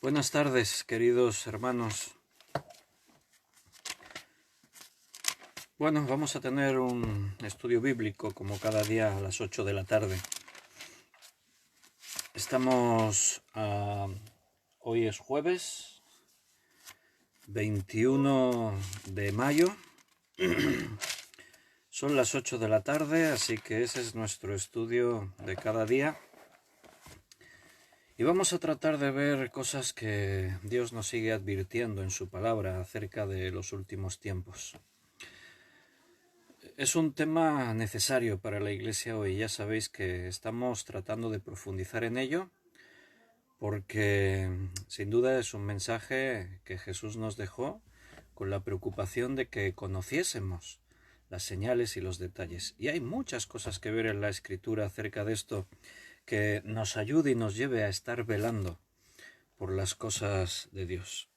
Buenas tardes, queridos hermanos. Bueno, vamos a tener un estudio bíblico como cada día a las 8 de la tarde. Hoy es jueves 21 de mayo. Son las 8 de la tarde, así que ese es nuestro estudio de cada día. Y vamos a tratar de ver cosas que Dios nos sigue advirtiendo en su palabra acerca de los últimos tiempos. Es un tema necesario para la Iglesia hoy. Ya sabéis que estamos tratando de profundizar en ello porque sin duda es un mensaje que Jesús nos dejó con la preocupación de que conociésemos las señales y los detalles. Y hay muchas cosas que ver en la Escritura acerca de esto que nos ayude y nos lleve a estar velando por las cosas de Dios.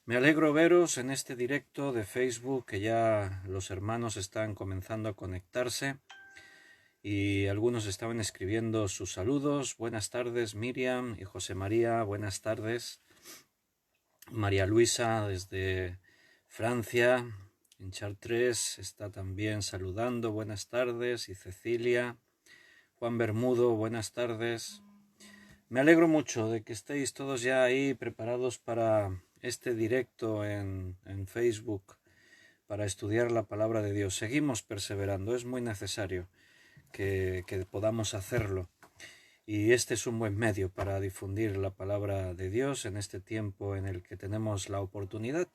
Me alegro veros en este directo de Facebook, que ya los hermanos están comenzando a conectarse y algunos estaban escribiendo sus saludos. Buenas tardes, Miriam y José María, buenas tardes. María Luisa desde Francia, en Chartres, está también saludando, buenas tardes. Y Cecilia, Juan Bermudo, buenas tardes. Me alegro mucho de que estéis todos ya ahí preparados para este directo en Facebook para estudiar la palabra de Dios. Seguimos perseverando, es muy necesario que podamos hacerlo. Y este es un buen medio para difundir la palabra de Dios en este tiempo en el que tenemos la oportunidad.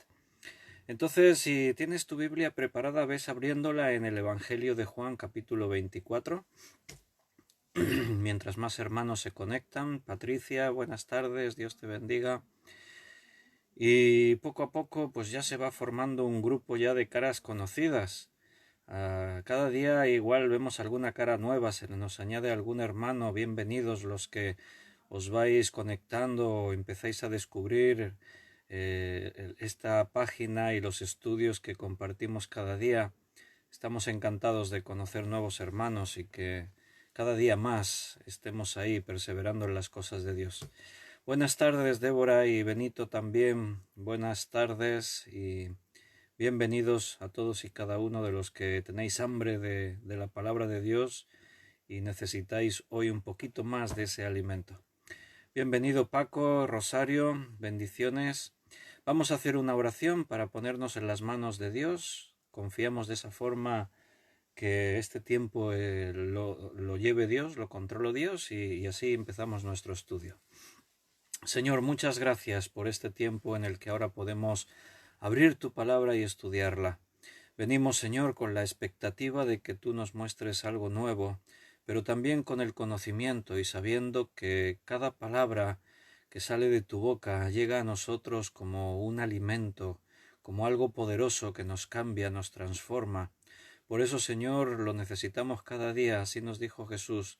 Entonces, si tienes tu Biblia preparada, ves abriéndola en el Evangelio de Juan, capítulo 24. Mientras más hermanos se conectan. Patricia, buenas tardes, Dios te bendiga. Y poco a poco pues ya se va formando un grupo ya de caras conocidas. Cada día igual vemos alguna cara nueva, se nos añade algún hermano. Bienvenidos los que os vais conectando o empezáis a descubrir esta página y los estudios que compartimos cada día. Estamos encantados de conocer nuevos hermanos y que cada día más estemos ahí perseverando en las cosas de Dios. Buenas tardes, Débora y Benito también. Buenas tardes y bienvenidos a todos y cada uno de los que tenéis hambre de la palabra de Dios y necesitáis hoy un poquito más de ese alimento. Bienvenido Paco, Rosario, bendiciones. Vamos a hacer una oración para ponernos en las manos de Dios. Confiamos de esa forma que este tiempo lo lleve Dios, lo controle Dios y así empezamos nuestro estudio. Señor, muchas gracias por este tiempo en el que ahora podemos abrir tu palabra y estudiarla. Venimos, Señor, con la expectativa de que tú nos muestres algo nuevo, pero también con el conocimiento y sabiendo que cada palabra que sale de tu boca llega a nosotros como un alimento, como algo poderoso que nos cambia, nos transforma. Por eso, Señor, lo necesitamos cada día, así nos dijo Jesús.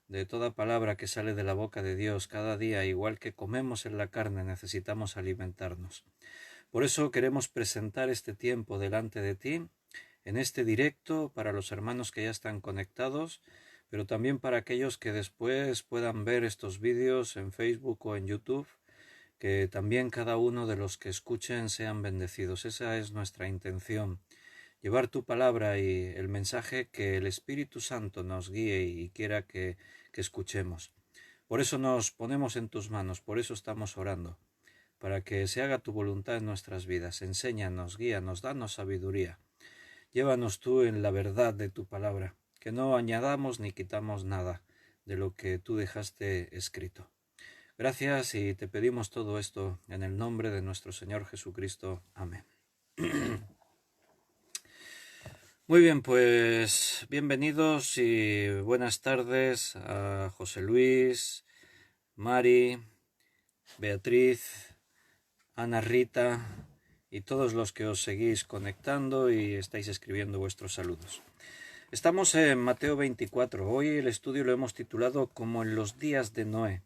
De toda palabra que sale de la boca de Dios cada día, igual que comemos en la carne, necesitamos alimentarnos. Por eso queremos presentar este tiempo delante de ti, en este directo, para los hermanos que ya están conectados, pero también para aquellos que después puedan ver estos vídeos en Facebook o en YouTube, que también cada uno de los que escuchen sean bendecidos. Esa es nuestra intención. Llevar tu palabra y el mensaje que el Espíritu Santo nos guíe y quiera que escuchemos. Por eso nos ponemos en tus manos, por eso estamos orando, para que se haga tu voluntad en nuestras vidas. Enséñanos, guíanos, danos sabiduría. Llévanos tú en la verdad de tu palabra, que no añadamos ni quitamos nada de lo que tú dejaste escrito. Gracias y te pedimos todo esto en el nombre de nuestro Señor Jesucristo. Amén. Muy bien, pues bienvenidos y buenas tardes a José Luis, Mari, Beatriz, Ana Rita y todos los que os seguís conectando y estáis escribiendo vuestros saludos. Estamos en Mateo 24. Hoy el estudio lo hemos titulado como en los días de Noé,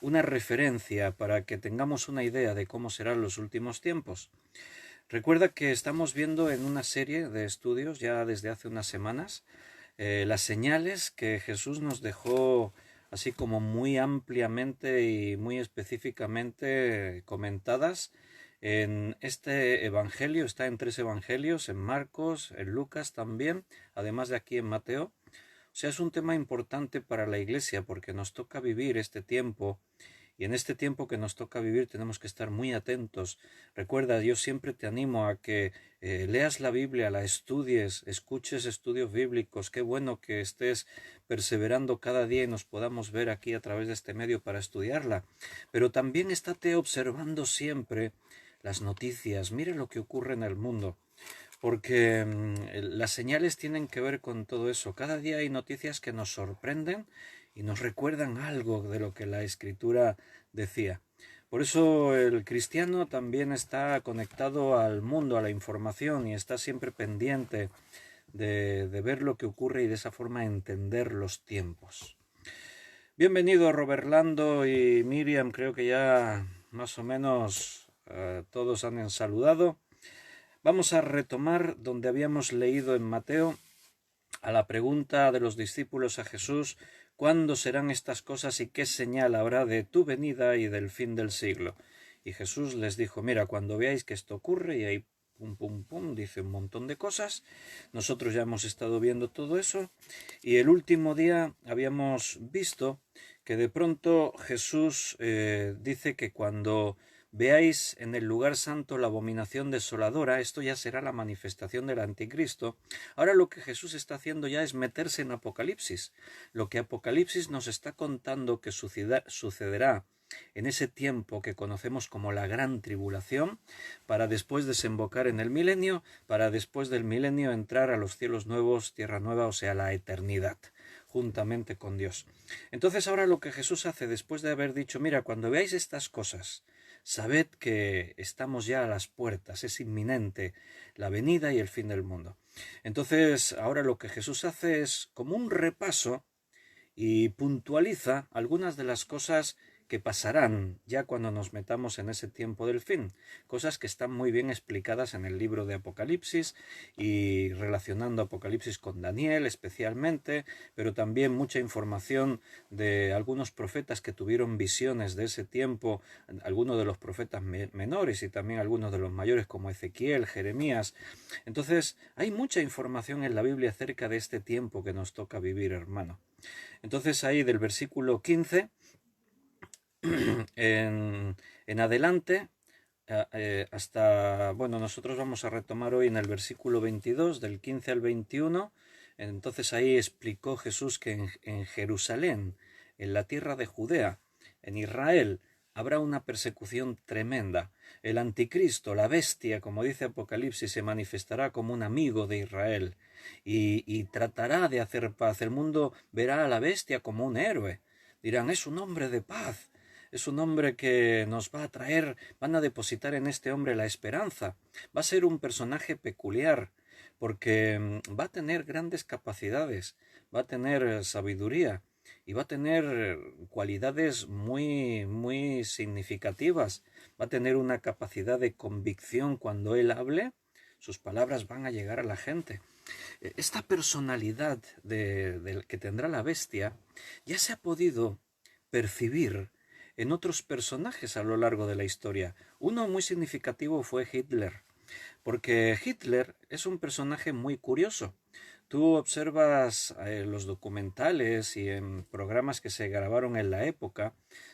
una referencia para que tengamos una idea de cómo serán los últimos tiempos. Recuerda que estamos viendo en una serie de estudios ya desde hace unas semanas las señales que Jesús nos dejó así como muy ampliamente y muy específicamente comentadas en este evangelio. Está en 3 evangelios, en Marcos, en Lucas también, además de aquí en Mateo. O sea, es un tema importante para la Iglesia porque nos toca vivir este tiempo. Y en este tiempo que nos toca vivir tenemos que estar muy atentos. Recuerda, yo siempre te animo a que leas la Biblia, la estudies, escuches estudios bíblicos. Qué bueno que estés perseverando cada día y nos podamos ver aquí a través de este medio para estudiarla. Pero también estate observando siempre las noticias. Mire lo que ocurre en el mundo. Porque las señales tienen que ver con todo eso. Cada día hay noticias que nos sorprenden y nos recuerdan algo de lo que la Escritura decía. Por eso el cristiano también está conectado al mundo, a la información, y está siempre pendiente de ver lo que ocurre y de esa forma entender los tiempos. Bienvenido Roberlando y Miriam, creo que ya más o menos todos han saludado. Vamos a retomar donde habíamos leído en Mateo a la pregunta de los discípulos a Jesús: ¿cuándo serán estas cosas y qué señal habrá de tu venida y del fin del siglo? Y Jesús les dijo: mira, cuando veáis que esto ocurre, y ahí pum pum pum dice un montón de cosas. Nosotros ya hemos estado viendo todo eso, y el último día habíamos visto que de pronto Jesús dice que cuando veáis en el lugar santo la abominación desoladora, esto ya será la manifestación del anticristo. Ahora lo que Jesús está haciendo ya es meterse en Apocalipsis. Lo que Apocalipsis nos está contando que sucederá en ese tiempo que conocemos como la gran tribulación, para después desembocar en el milenio, para después del milenio entrar a los cielos nuevos, tierra nueva, o sea, la eternidad, juntamente con Dios. Entonces ahora lo que Jesús hace después de haber dicho: mira, cuando veáis estas cosas, sabed que estamos ya a las puertas, es inminente la venida y el fin del mundo. Entonces ahora lo que Jesús hace es como un repaso y puntualiza algunas de las cosas que pasarán ya cuando nos metamos en ese tiempo del fin, cosas que están muy bien explicadas en el libro de Apocalipsis, y relacionando Apocalipsis con Daniel especialmente, pero también mucha información de algunos profetas que tuvieron visiones de ese tiempo, algunos de los profetas menores y también algunos de los mayores como Ezequiel, Jeremías. Entonces hay mucha información en la Biblia acerca de este tiempo que nos toca vivir, hermano. Entonces ahí del versículo 15 en adelante hasta, bueno, nosotros vamos a retomar hoy en el versículo 22, del 15 al 21. Entonces ahí explicó Jesús que en Jerusalén, en la tierra de Judea, en Israel, habrá una persecución tremenda. El anticristo, la bestia, como dice Apocalipsis, se manifestará como un amigo de Israel y tratará de hacer paz. El mundo verá a la bestia como un héroe. Dirán: es un hombre de paz. Es un hombre que nos va a traer, van a depositar en este hombre la esperanza. Va a ser un personaje peculiar, porque va a tener grandes capacidades, va a tener sabiduría y va a tener cualidades muy, muy significativas. Va a tener una capacidad de convicción cuando él hable, sus palabras van a llegar a la gente. Esta personalidad que tendrá la bestia ya se ha podido percibir en otros personajes a lo largo de la historia. Uno muy significativo fue Hitler, porque Hitler es un personaje muy curioso. Tú observas los documentales y en programas que se grabaron en la época,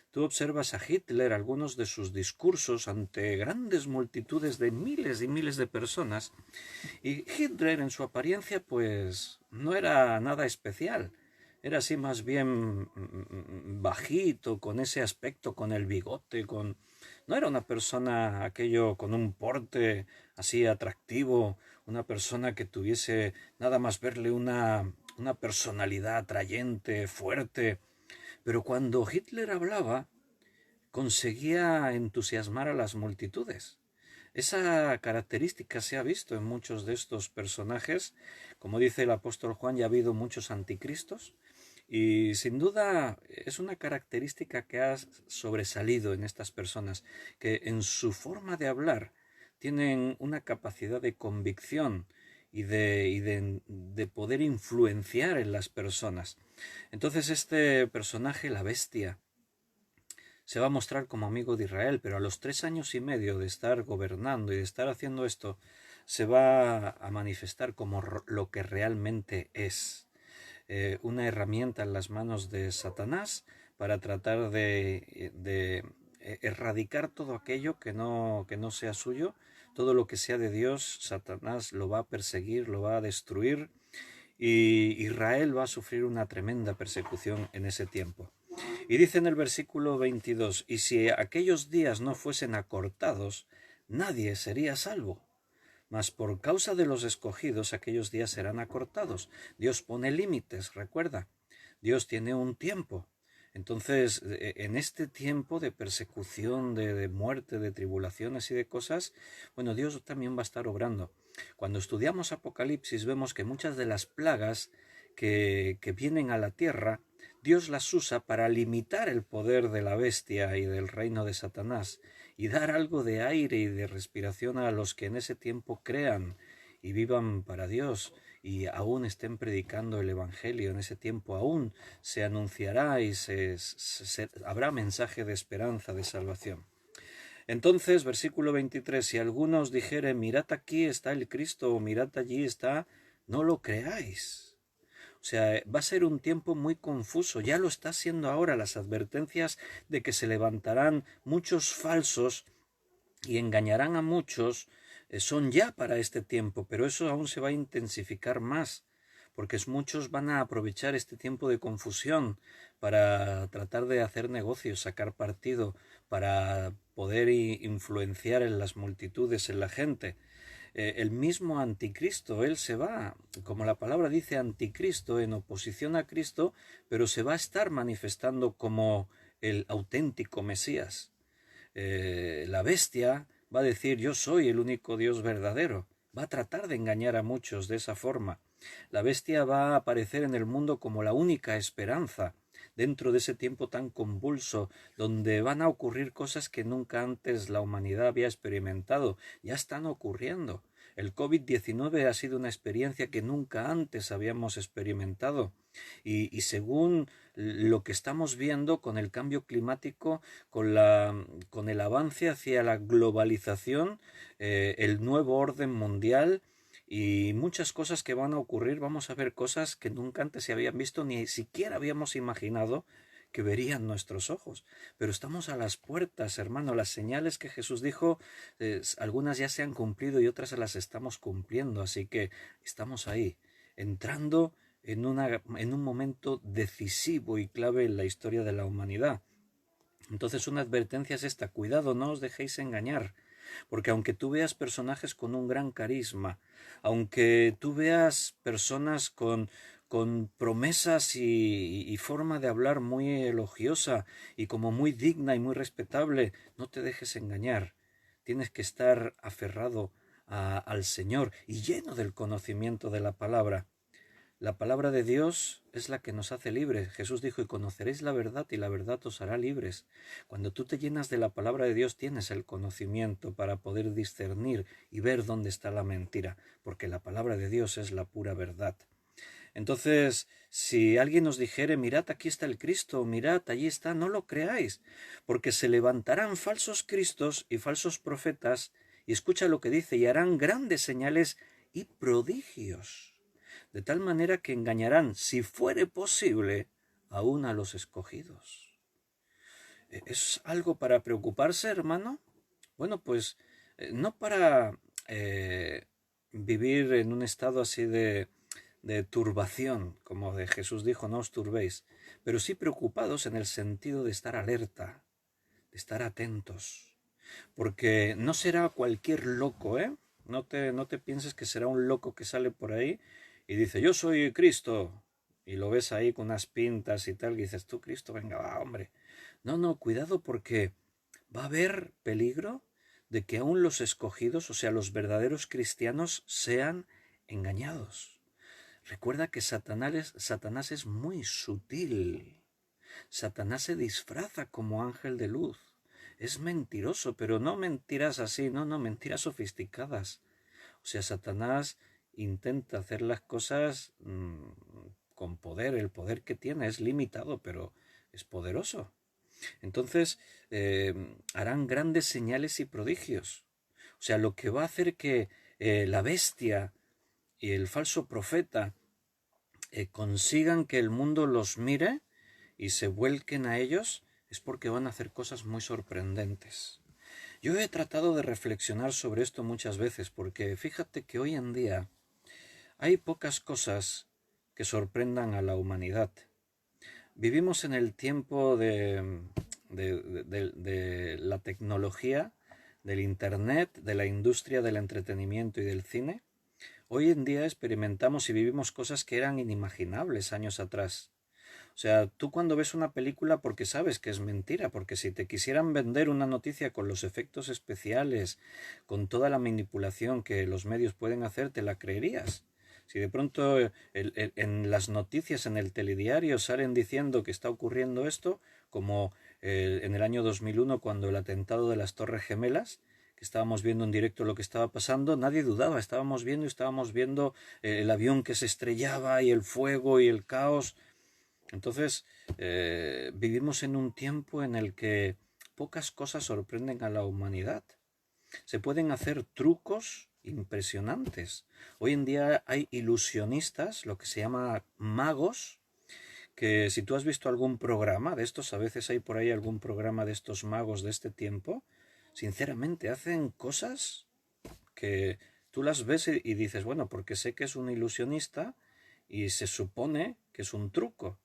tú observas a Hitler, algunos de sus discursos ante grandes multitudes de miles y miles de personas, y Hitler en su apariencia pues no era nada especial. Era así más bien bajito, con ese aspecto, con el bigote, no era una persona aquello con un porte así atractivo, una persona que tuviese nada más verle una personalidad atrayente, fuerte. Pero cuando Hitler hablaba, conseguía entusiasmar a las multitudes. Esa característica se ha visto en muchos de estos personajes. Como dice el apóstol Juan, ya ha habido muchos anticristos, y sin duda es una característica que ha sobresalido en estas personas, que en su forma de hablar tienen una capacidad de convicción de poder influenciar en las personas. Entonces este personaje, la bestia, se va a mostrar como amigo de Israel, pero a los 3 años y medio de estar gobernando y de estar haciendo esto, se va a manifestar como lo que realmente es, una herramienta en las manos de Satanás para tratar de erradicar todo aquello que no sea suyo. Todo lo que sea de Dios, Satanás lo va a perseguir, lo va a destruir, y Israel va a sufrir una tremenda persecución en ese tiempo. Y dice en el versículo 22, y si aquellos días no fuesen acortados, nadie sería salvo. Mas por causa de los escogidos, aquellos días serán acortados. Dios pone límites, recuerda. Dios tiene un tiempo. Entonces, en este tiempo de persecución, de muerte, de tribulaciones y de cosas, bueno, Dios también va a estar obrando. Cuando estudiamos Apocalipsis vemos que muchas de las plagas que vienen a la tierra, Dios las usa para limitar el poder de la bestia y del reino de Satanás y dar algo de aire y de respiración a los que en ese tiempo crean y vivan para Dios y aún estén predicando el Evangelio. En ese tiempo aún se anunciará y habrá mensaje de esperanza, de salvación. Entonces, versículo 23, si alguno os dijere, mirad aquí está el Cristo, o mirad allí está, no lo creáis. O sea, va a ser un tiempo muy confuso, ya lo está siendo ahora. Las advertencias de que se levantarán muchos falsos y engañarán a muchos son ya para este tiempo, pero eso aún se va a intensificar más, porque muchos van a aprovechar este tiempo de confusión para tratar de hacer negocios, sacar partido, para poder influenciar en las multitudes, en la gente. El mismo anticristo, él se va, como la palabra dice, anticristo, en oposición a Cristo, pero se va a estar manifestando como el auténtico Mesías. La bestia va a decir, yo soy el único Dios verdadero. Va a tratar de engañar a muchos de esa forma. La bestia va a aparecer en el mundo como la única esperanza dentro de ese tiempo tan convulso, donde van a ocurrir cosas que nunca antes la humanidad había experimentado. Ya están ocurriendo. El COVID-19 ha sido una experiencia que nunca antes habíamos experimentado. Y según lo que estamos viendo con el cambio climático, con el avance hacia la globalización, el nuevo orden mundial y muchas cosas que van a ocurrir, vamos a ver cosas que nunca antes se habían visto, ni siquiera habíamos imaginado que verían nuestros ojos. Pero estamos a las puertas, hermano. Las señales que Jesús dijo, algunas ya se han cumplido y otras las estamos cumpliendo. Así que estamos ahí, entrando en un momento decisivo y clave en la historia de la humanidad. Entonces una advertencia es esta: cuidado, no os dejéis engañar, porque aunque tú veas personajes con un gran carisma, aunque tú veas personas con promesas y forma de hablar muy elogiosa y como muy digna y muy respetable, no te dejes engañar. Tienes que estar aferrado al Señor y lleno del conocimiento de la palabra. La palabra de Dios es la que nos hace libres. Jesús dijo, y conoceréis la verdad y la verdad os hará libres. Cuando tú te llenas de la palabra de Dios tienes el conocimiento para poder discernir y ver dónde está la mentira, porque la palabra de Dios es la pura verdad. Entonces, si alguien nos dijere, mirad, aquí está el Cristo, mirad, allí está, no lo creáis, porque se levantarán falsos cristos y falsos profetas, y escucha lo que dice, y harán grandes señales y prodigios, de tal manera que engañarán, si fuere posible, aún a los escogidos. ¿Es algo para preocuparse, hermano? Bueno, pues no para vivir en un estado así de turbación, como de Jesús dijo, no os turbéis, pero sí preocupados en el sentido de estar alerta, de estar atentos, porque no será cualquier loco, ¿eh? No te pienses que será un loco que sale por ahí y dice, yo soy Cristo, y lo ves ahí con unas pintas y tal, y dices, tú Cristo, venga, va, hombre. No, cuidado, porque va a haber peligro de que aún los escogidos, o sea, los verdaderos cristianos, sean engañados. Recuerda que Satanás es muy sutil. Satanás se disfraza como ángel de luz. Es mentiroso, pero no mentiras así, no, mentiras sofisticadas. O sea, Satanás intenta hacer las cosas con poder. El poder que tiene es limitado, pero es poderoso. Entonces harán grandes señales y prodigios. O sea, lo que va a hacer que la bestia y el falso profeta consigan que el mundo los mire y se vuelquen a ellos es porque van a hacer cosas muy sorprendentes. Yo he tratado de reflexionar sobre esto muchas veces porque fíjate que hoy en día hay pocas cosas que sorprendan a la humanidad. Vivimos en el tiempo de la tecnología, del internet, de la industria del entretenimiento y del cine. Hoy en día experimentamos y vivimos cosas que eran inimaginables años atrás. O sea, tú cuando ves una película porque sabes que es mentira, porque si te quisieran vender una noticia con los efectos especiales, con toda la manipulación que los medios pueden hacer, te la creerías. Si de pronto en las noticias, en el telediario, salen diciendo que está ocurriendo esto, como en el año 2001 cuando el atentado de las Torres Gemelas, que estábamos viendo en directo lo que estaba pasando, nadie dudaba, estábamos viendo el avión que se estrellaba y el fuego y el caos. Entonces, vivimos en un tiempo en el que pocas cosas sorprenden a la humanidad. Se pueden hacer trucos impresionantes. Hoy en día hay ilusionistas, lo que se llama magos, que si tú has visto algún programa de estos, a veces hay por ahí algún programa de estos magos de este tiempo, sinceramente hacen cosas que tú las ves y dices, bueno, porque sé que es un ilusionista y se supone que es un truco.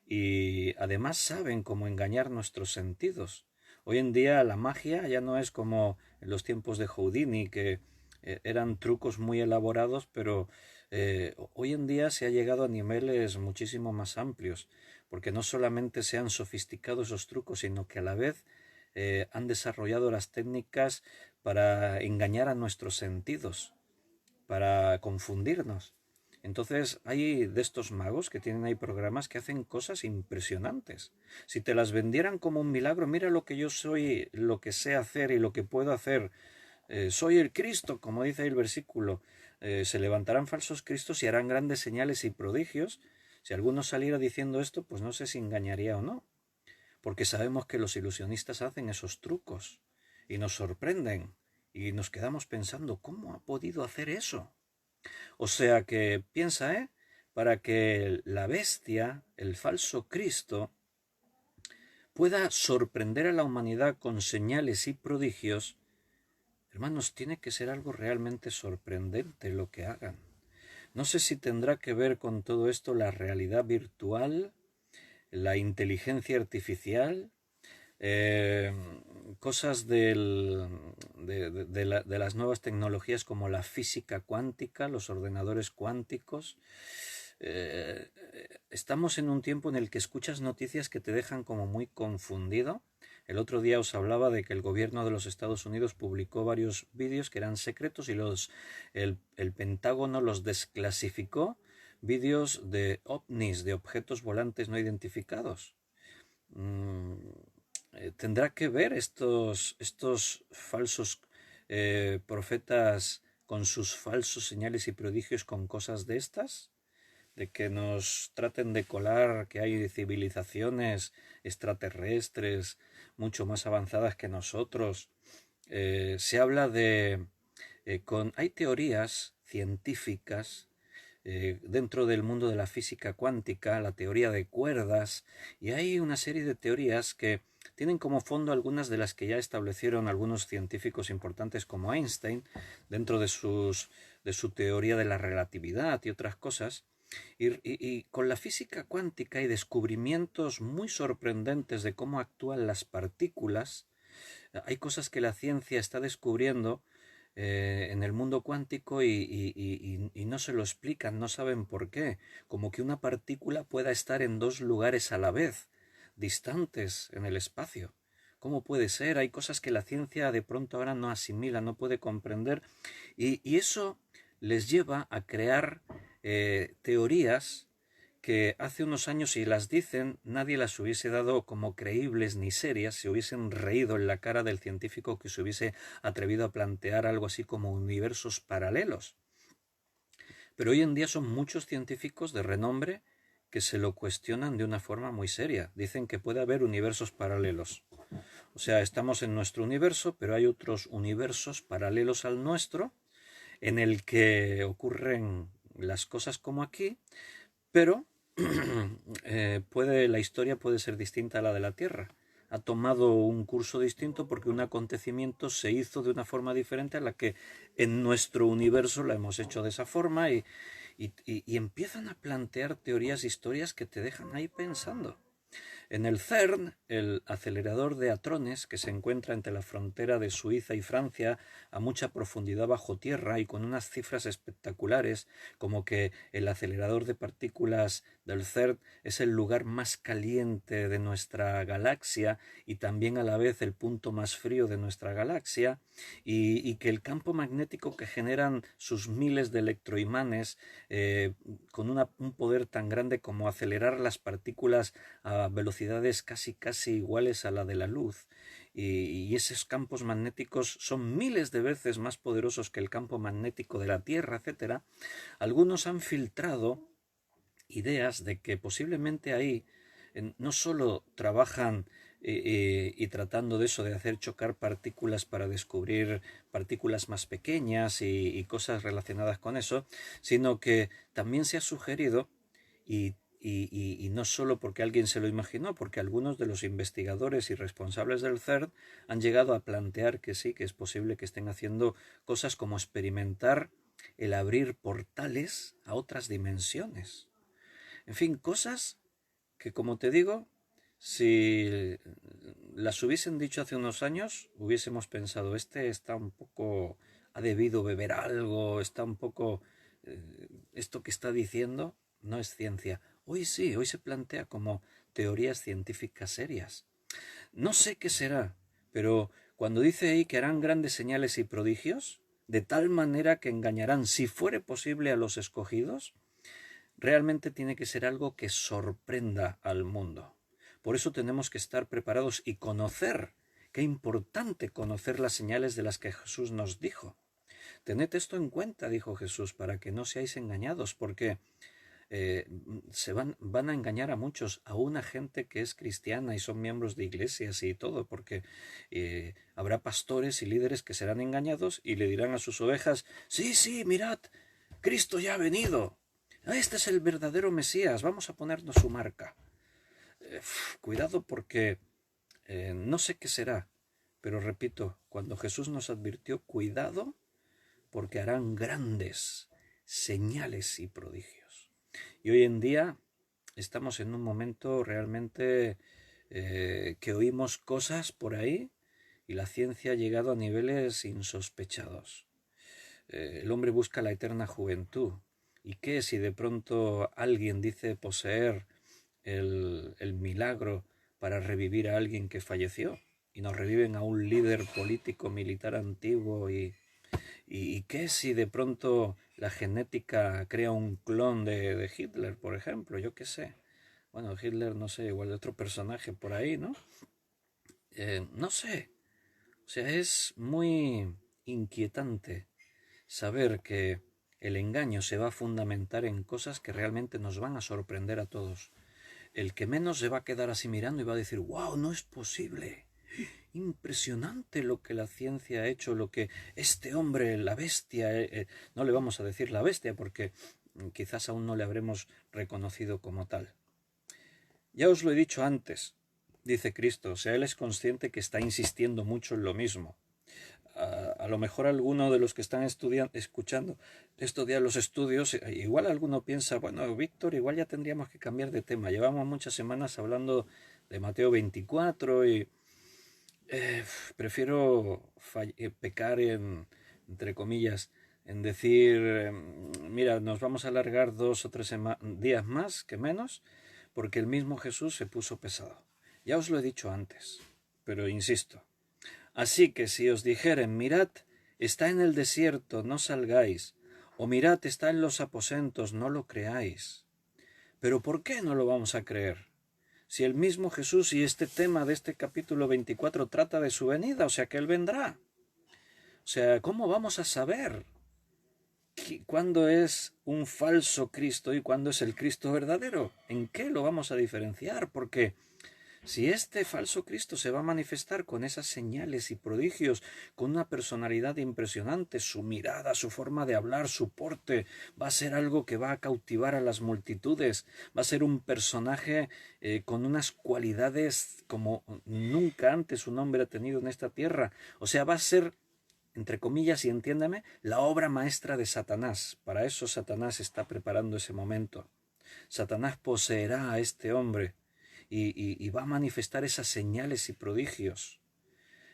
Y además saben cómo engañar nuestros sentidos. Hoy en día la magia ya no es como en los tiempos de Houdini, que eran trucos muy elaborados, pero hoy en día se ha llegado a niveles muchísimo más amplios, porque no solamente se han sofisticado esos trucos, sino que a la vez han desarrollado las técnicas para engañar a nuestros sentidos, para confundirnos. Entonces hay de estos magos que tienen ahí programas que hacen cosas impresionantes. Si te las vendieran como un milagro, mira lo que yo soy, lo que sé hacer y lo que puedo hacer. Soy el Cristo, como dice ahí el versículo. Se levantarán falsos cristos y harán grandes señales y prodigios. Si alguno saliera diciendo esto, pues no sé si engañaría o no. Porque sabemos que los ilusionistas hacen esos trucos y nos sorprenden. Y nos quedamos pensando, ¿cómo ha podido hacer eso? O sea que piensa, para que la bestia, el falso Cristo, pueda sorprender a la humanidad con señales y prodigios, hermanos, tiene que ser algo realmente sorprendente lo que hagan. No sé si tendrá que ver con todo esto la realidad virtual, la inteligencia artificial, cosas de las nuevas tecnologías como la física cuántica, los ordenadores cuánticos. Estamos en un tiempo en el que escuchas noticias que te dejan como muy confundido. El otro día os hablaba de que el gobierno de los Estados Unidos publicó varios vídeos que eran secretos y el Pentágono los desclasificó, vídeos de ovnis, de objetos volantes no identificados. ¿Tendrá que ver estos falsos profetas con sus falsos señales y prodigios con cosas de estas? De que nos traten de colar que hay civilizaciones extraterrestres mucho más avanzadas que nosotros. Se habla de... hay teorías científicas dentro del mundo de la física cuántica, la teoría de cuerdas, y hay una serie de teorías que tienen como fondo algunas de las que ya establecieron algunos científicos importantes como Einstein, dentro de su teoría de la relatividad y otras cosas. Y con la física cuántica hay descubrimientos muy sorprendentes de cómo actúan las partículas. Hay cosas que la ciencia está descubriendo en el mundo cuántico y no se lo explican, no saben por qué. Como que una partícula pueda estar en dos lugares a la vez, distantes en el espacio. ¿Cómo puede ser? Hay cosas que la ciencia de pronto ahora no asimila, no puede comprender. Y eso les lleva a crear teorías que hace unos años, si las dicen, nadie las hubiese dado como creíbles ni serias, se hubiesen reído en la cara del científico que se hubiese atrevido a plantear algo así como universos paralelos. Pero hoy en día son muchos científicos de renombre que se lo cuestionan de una forma muy seria. Dicen que puede haber universos paralelos. O sea, estamos en nuestro universo, pero hay otros universos paralelos al nuestro en el que ocurren las cosas como aquí, pero la historia puede ser distinta a la de la Tierra. Ha tomado un curso distinto porque un acontecimiento se hizo de una forma diferente a la que en nuestro universo la hemos hecho de esa forma y empiezan a plantear teorías, historias que te dejan ahí pensando. En el CERN, el acelerador de hadrones, que se encuentra entre la frontera de Suiza y Francia a mucha profundidad bajo tierra y con unas cifras espectaculares, como que el acelerador de partículas del CERN es el lugar más caliente de nuestra galaxia y también a la vez el punto más frío de nuestra galaxia, y que el campo magnético que generan sus miles de electroimanes con un poder tan grande como acelerar las partículas a velocidades casi iguales a la de la luz, y esos campos magnéticos son miles de veces más poderosos que el campo magnético de la Tierra, etcétera. Algunos han filtrado ideas de que posiblemente ahí no solo trabajan y tratando de eso, de hacer chocar partículas para descubrir partículas más pequeñas y cosas relacionadas con eso, sino que también se ha sugerido, y no solo porque alguien se lo imaginó, porque algunos de los investigadores y responsables del CERN han llegado a plantear que sí, que es posible que estén haciendo cosas como experimentar el abrir portales a otras dimensiones. En fin, cosas que, como te digo, si las hubiesen dicho hace unos años, hubiésemos pensado, este está un poco, ha debido beber algo, está un poco, esto que está diciendo no es ciencia. Hoy sí, hoy se plantea como teorías científicas serias. No sé qué será, pero cuando dice ahí que harán grandes señales y prodigios, de tal manera que engañarán, si fuere posible, a los escogidos, realmente tiene que ser algo que sorprenda al mundo. Por eso tenemos que estar preparados y conocer. Qué importante conocer las señales de las que Jesús nos dijo. Tened esto en cuenta, dijo Jesús, para que no seáis engañados, porque van a engañar a muchos, a una gente que es cristiana y son miembros de iglesias y todo, porque habrá pastores y líderes que serán engañados y le dirán a sus ovejas, sí, mirad, Cristo ya ha venido, este es el verdadero Mesías, vamos a ponernos su marca. Cuidado porque no sé qué será, pero repito, cuando Jesús nos advirtió, cuidado porque harán grandes señales y prodigios. Y hoy en día estamos en un momento realmente que oímos cosas por ahí y la ciencia ha llegado a niveles insospechados. El hombre busca la eterna juventud. ¿Y qué si de pronto alguien dice poseer el milagro para revivir a alguien que falleció? Y nos reviven a un líder político militar antiguo ¿y qué si de pronto la genética crea un clon de Hitler, por ejemplo? Yo qué sé. Bueno, Hitler, no sé, igual de otro personaje por ahí, ¿no? No sé. O sea, es muy inquietante saber que el engaño se va a fundamentar en cosas que realmente nos van a sorprender a todos. El que menos se va a quedar así mirando y va a decir, wow, no es posible. Impresionante lo que la ciencia ha hecho, lo que este hombre, la bestia, no le vamos a decir la bestia porque quizás aún no le habremos reconocido como tal. Ya os lo he dicho antes, dice Cristo, o sea, Él es consciente que está insistiendo mucho en lo mismo. A lo mejor alguno de los que están escuchando estos días los estudios, igual alguno piensa, bueno, Víctor, igual ya tendríamos que cambiar de tema. Llevamos muchas semanas hablando de Mateo 24 y prefiero pecar entre comillas, en decir, mira, nos vamos a alargar 2 o 3 días más que menos, porque el mismo Jesús se puso pesado. Ya os lo he dicho antes, pero insisto. Así que si os dijeren, mirad, está en el desierto, no salgáis, o mirad, está en los aposentos, no lo creáis. ¿Pero por qué no lo vamos a creer? Si el mismo Jesús y este tema de este capítulo 24 trata de su venida, o sea que Él vendrá. O sea, ¿cómo vamos a saber ¿Cuándo es un falso Cristo y cuándo es el Cristo verdadero? ¿En qué lo vamos a diferenciar? Porque si este falso Cristo se va a manifestar con esas señales y prodigios, con una personalidad impresionante, su mirada, su forma de hablar, su porte, va a ser algo que va a cautivar a las multitudes, va a ser un personaje con unas cualidades como nunca antes un hombre ha tenido en esta tierra. O sea, va a ser, entre comillas, y entiéndame, la obra maestra de Satanás. Para eso Satanás está preparando ese momento. Satanás poseerá a este hombre y va a manifestar esas señales y prodigios.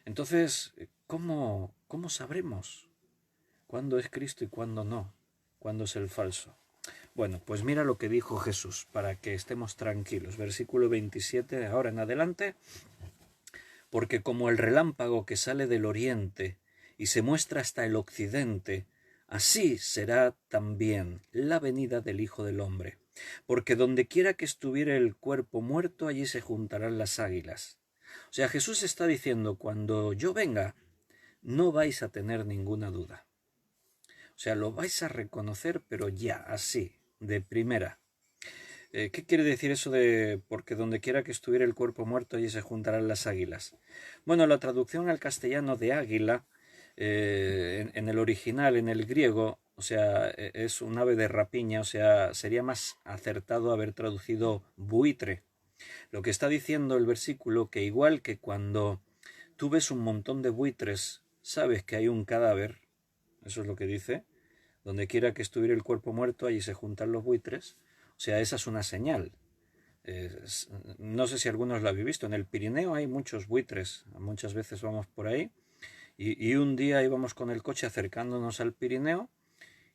Entonces, ¿cómo sabremos cuándo es Cristo y cuándo no? ¿Cuándo es el falso? Bueno, pues mira lo que dijo Jesús, para que estemos tranquilos. Versículo 27, de ahora en adelante. Porque como el relámpago que sale del oriente y se muestra hasta el occidente, así será también la venida del Hijo del Hombre. Porque donde quiera que estuviera el cuerpo muerto, allí se juntarán las águilas. O sea, Jesús está diciendo, cuando yo venga, no vais a tener ninguna duda. O sea, lo vais a reconocer, pero ya, así, de primera. ¿Qué quiere decir eso de porque donde quiera que estuviera el cuerpo muerto, allí se juntarán las águilas? Bueno, la traducción al castellano de águila, en el original, en el griego, o sea, es un ave de rapiña, o sea, sería más acertado haber traducido buitre. Lo que está diciendo el versículo, que igual que cuando tú ves un montón de buitres, sabes que hay un cadáver, eso es lo que dice, donde quiera que estuviera el cuerpo muerto, allí se juntan los buitres. O sea, esa es una señal. No sé si algunos lo habéis visto. En el Pirineo hay muchos buitres. Muchas veces vamos por ahí. Y un día íbamos con el coche acercándonos al Pirineo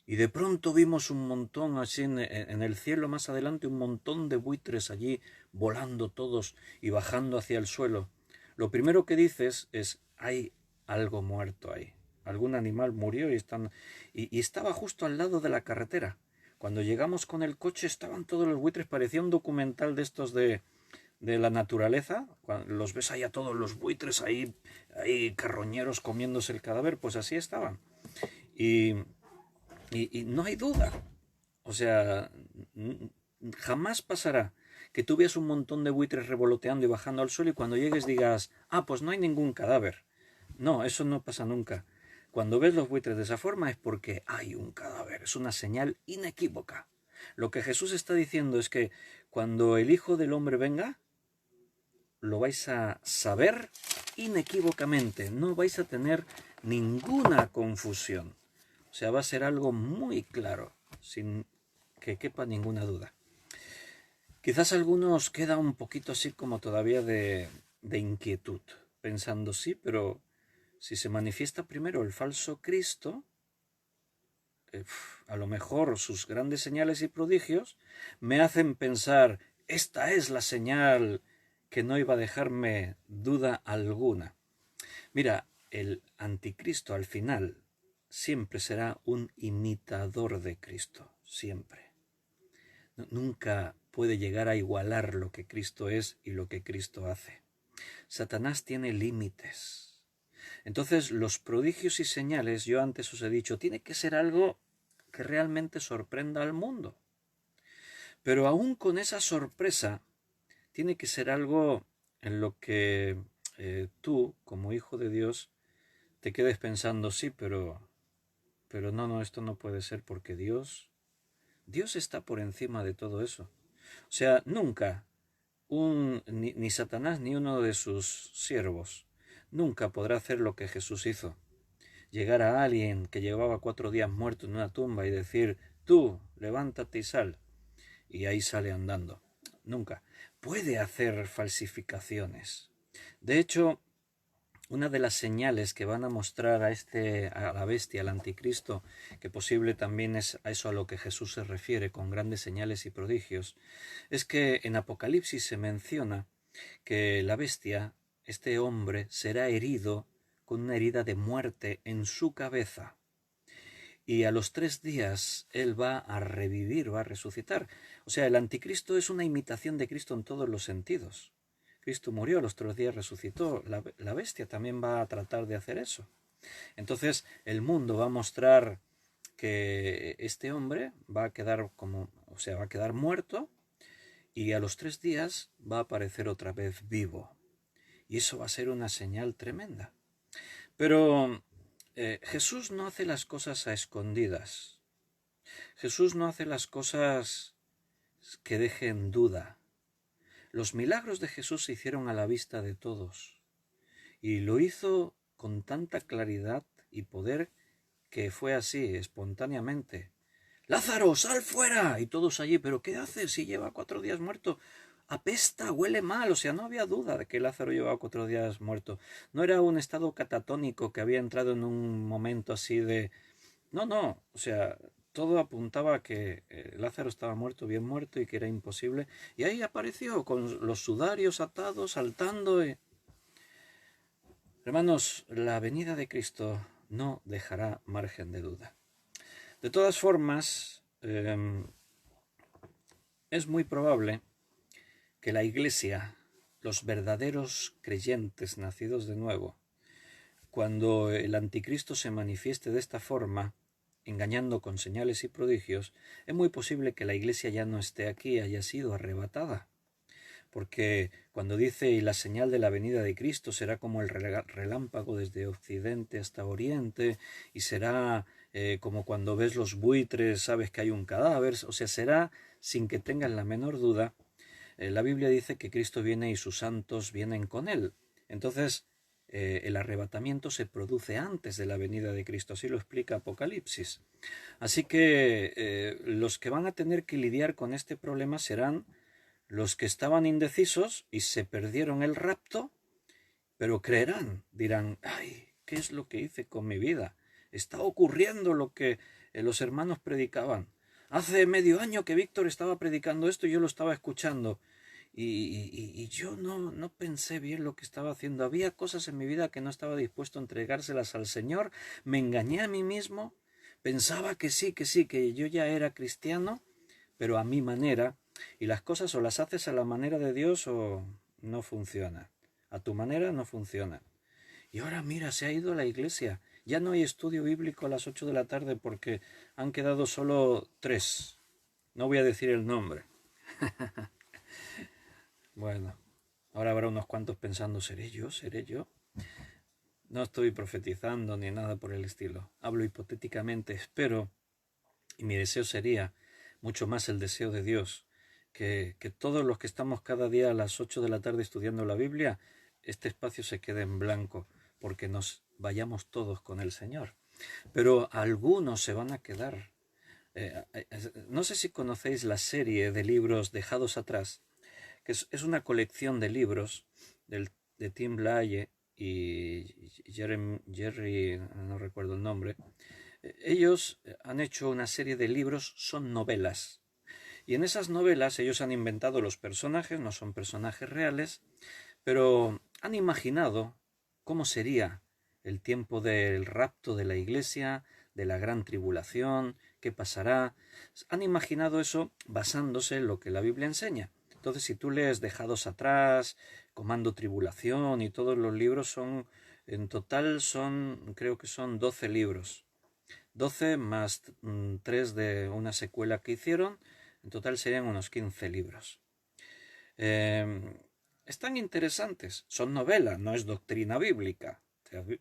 y de pronto vimos un montón así en el cielo más adelante, un montón de buitres allí volando todos y bajando hacia el suelo. Lo primero que dices es, hay algo muerto ahí. Algún animal murió y estaba justo al lado de la carretera. Cuando llegamos con el coche estaban todos los buitres, parecía un documental de estos de la naturaleza. Cuando los ves ahí a todos los buitres ahí carroñeros comiéndose el cadáver, pues así estaban. Y no hay duda. O sea, jamás pasará que tú veas un montón de buitres revoloteando y bajando al suelo y cuando llegues digas, ah, pues no hay ningún cadáver. No, eso no pasa nunca. Cuando ves los buitres de esa forma es porque hay un cadáver. Es una señal inequívoca. Lo que Jesús está diciendo es que cuando el Hijo del Hombre venga, lo vais a saber inequívocamente. No vais a tener ninguna confusión. O sea, va a ser algo muy claro, sin que quepa ninguna duda. Quizás a algunos queda un poquito así como todavía de inquietud, pensando sí, pero si se manifiesta primero el falso Cristo, a lo mejor sus grandes señales y prodigios me hacen pensar, esta es la señal que no iba a dejarme duda alguna. Mira, el anticristo al final siempre será un imitador de Cristo, siempre. Nunca puede llegar a igualar lo que Cristo es y lo que Cristo hace. Satanás tiene límites. Entonces, los prodigios y señales, yo antes os he dicho, tiene que ser algo que realmente sorprenda al mundo. Pero aún con esa sorpresa, tiene que ser algo en lo que tú, como hijo de Dios, te quedes pensando, sí, pero no, esto no puede ser porque Dios está por encima de todo eso. O sea, nunca ni Satanás ni uno de sus siervos nunca podrá hacer lo que Jesús hizo. Llegar a alguien que llevaba 4 días muerto en una tumba y decir, tú, levántate y sal. Y ahí sale andando. Nunca. Puede hacer falsificaciones. De hecho, una de las señales que van a mostrar a la bestia, al anticristo, que posible también es a eso a lo que Jesús se refiere con grandes señales y prodigios, es que en Apocalipsis se menciona que la bestia, este hombre, será herido con una herida de muerte en su cabeza. Y a los 3 días él va a revivir, va a resucitar. O sea, el anticristo es una imitación de Cristo en todos los sentidos. Cristo murió, a los 3 días resucitó. La bestia también va a tratar de hacer eso. Entonces el mundo va a mostrar que este hombre va a quedar va a quedar muerto y a los 3 días va a aparecer otra vez vivo. Y eso va a ser una señal tremenda. Pero Jesús no hace las cosas a escondidas. Jesús no hace las cosas que dejen duda. Los milagros de Jesús se hicieron a la vista de todos. Y lo hizo con tanta claridad y poder que fue así, espontáneamente. ¡Lázaro, sal fuera! Y todos allí, ¿pero qué haces si lleva 4 días muerto? Apesta, huele mal, o sea, no había duda de que Lázaro llevaba 4 días muerto. No era un estado catatónico que había entrado en un momento así de... No, o sea, todo apuntaba a que Lázaro estaba muerto, bien muerto, y que era imposible. Y ahí apareció con los sudarios atados, saltando. Hermanos, la venida de Cristo no dejará margen de duda. De todas formas, es muy probable que la Iglesia, los verdaderos creyentes nacidos de nuevo, cuando el anticristo se manifieste de esta forma, engañando con señales y prodigios, es muy posible que la Iglesia ya no esté aquí, haya sido arrebatada. Porque cuando dice, y la señal de la venida de Cristo será como el relámpago desde occidente hasta oriente, y será como cuando ves los buitres, sabes que hay un cadáver, o sea, será sin que tengas la menor duda. La Biblia dice que Cristo viene y sus santos vienen con él. Entonces, el arrebatamiento se produce antes de la venida de Cristo, así lo explica Apocalipsis. Así que los que van a tener que lidiar con este problema serán los que estaban indecisos y se perdieron el rapto, pero creerán, dirán, ay, ¿qué es lo que hice con mi vida? Está ocurriendo lo que los hermanos predicaban. Hace medio año que Víctor estaba predicando esto y yo lo estaba escuchando. Y yo no pensé bien lo que estaba haciendo. Había cosas en mi vida que no estaba dispuesto a entregárselas al Señor. Me engañé a mí mismo. Pensaba que sí, que yo ya era cristiano, pero a mi manera. Y las cosas o las haces a la manera de Dios o no funciona. A tu manera no funciona. Y ahora mira, se ha ido a la iglesia. Ya no hay estudio bíblico a las 8 de la tarde porque han quedado solo 3. No voy a decir el nombre. Bueno, ahora habrá unos cuantos pensando, ¿seré yo? ¿Seré yo? No estoy profetizando ni nada por el estilo. Hablo hipotéticamente, espero, y mi deseo sería mucho más el deseo de Dios, que todos los que estamos cada día a las 8 de la tarde estudiando la Biblia, este espacio se quede en blanco, porque nos vayamos todos con el Señor. Pero algunos se van a quedar. No sé si conocéis la serie de libros Dejados Atrás, que es una colección de libros de Tim LaHaye y Jerry, no recuerdo el nombre. Ellos han hecho una serie de libros, son novelas. Y en esas novelas ellos han inventado los personajes, no son personajes reales, pero han imaginado cómo sería el tiempo del rapto de la iglesia, de la gran tribulación, qué pasará. Han imaginado eso basándose en lo que la Biblia enseña. Entonces, si tú lees Dejados Atrás, Comando Tribulación y todos los libros en total creo que son 12 libros. 12 más 3 de una secuela que hicieron, en total serían unos 15 libros. Están interesantes, son novelas, no es doctrina bíblica.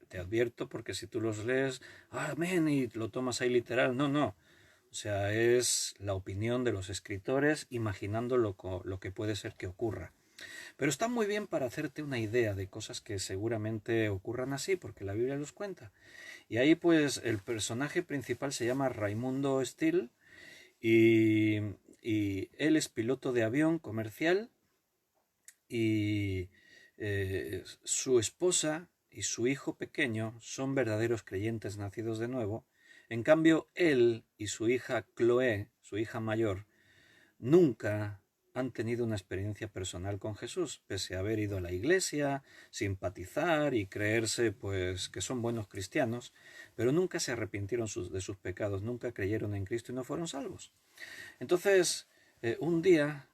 Te advierto porque si tú los lees, amén, y lo tomas ahí literal, no. O sea, es la opinión de los escritores imaginando lo que puede ser que ocurra. Pero está muy bien para hacerte una idea de cosas que seguramente ocurran así, porque la Biblia los cuenta. Y ahí pues el personaje principal se llama Raimundo Steele y él es piloto de avión comercial y su esposa y su hijo pequeño son verdaderos creyentes nacidos de nuevo. En cambio, él y su hija Chloe, su hija mayor, nunca han tenido una experiencia personal con Jesús, pese a haber ido a la iglesia, simpatizar y creerse pues que son buenos cristianos, pero nunca se arrepintieron de sus pecados, nunca creyeron en Cristo y no fueron salvos. Entonces, un día,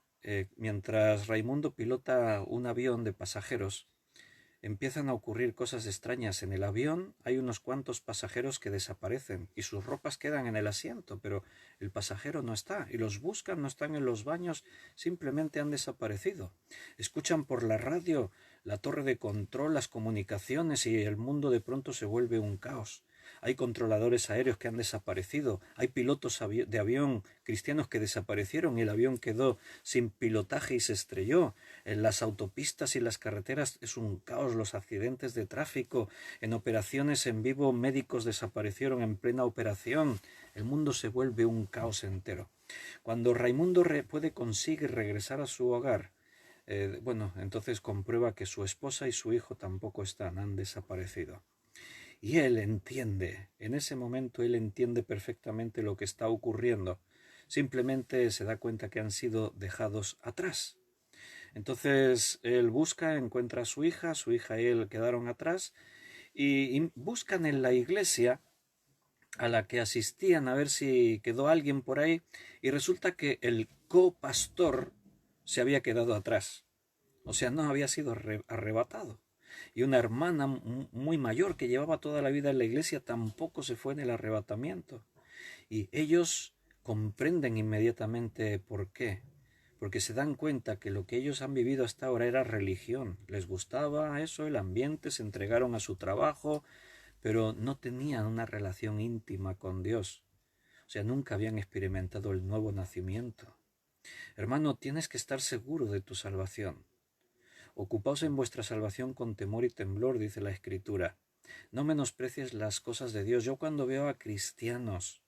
mientras Raimundo pilota un avión de pasajeros, empiezan a ocurrir cosas extrañas. En el avión hay unos cuantos pasajeros que desaparecen y sus ropas quedan en el asiento, pero el pasajero no está, y los buscan, no están en los baños, simplemente han desaparecido. Escuchan por la radio la torre de control, las comunicaciones, y el mundo de pronto se vuelve un caos. Hay controladores aéreos que han desaparecido, hay pilotos de avión cristianos que desaparecieron y el avión quedó sin pilotaje y se estrelló. En las autopistas y las carreteras es un caos, los accidentes de tráfico, en operaciones en vivo médicos desaparecieron en plena operación. El mundo se vuelve un caos entero. Cuando Raimundo consigue regresar a su hogar, entonces comprueba que su esposa y su hijo tampoco están, han desaparecido. Y él entiende, en ese momento él entiende perfectamente lo que está ocurriendo. Simplemente se da cuenta que han sido dejados atrás. Entonces él busca, encuentra a su hija y él quedaron atrás y buscan en la iglesia a la que asistían a ver si quedó alguien por ahí, y resulta que el copastor se había quedado atrás. O sea, no había sido arrebatado. Y una hermana muy mayor que llevaba toda la vida en la iglesia tampoco se fue en el arrebatamiento. Y ellos comprenden inmediatamente por qué. Porque se dan cuenta que lo que ellos han vivido hasta ahora era religión. Les gustaba eso, el ambiente, se entregaron a su trabajo, pero no tenían una relación íntima con Dios. O sea, nunca habían experimentado el nuevo nacimiento. Hermano, tienes que estar seguro de tu salvación. Ocupaos en vuestra salvación con temor y temblor, dice la Escritura. No menosprecies las cosas de Dios. Yo cuando veo a cristianos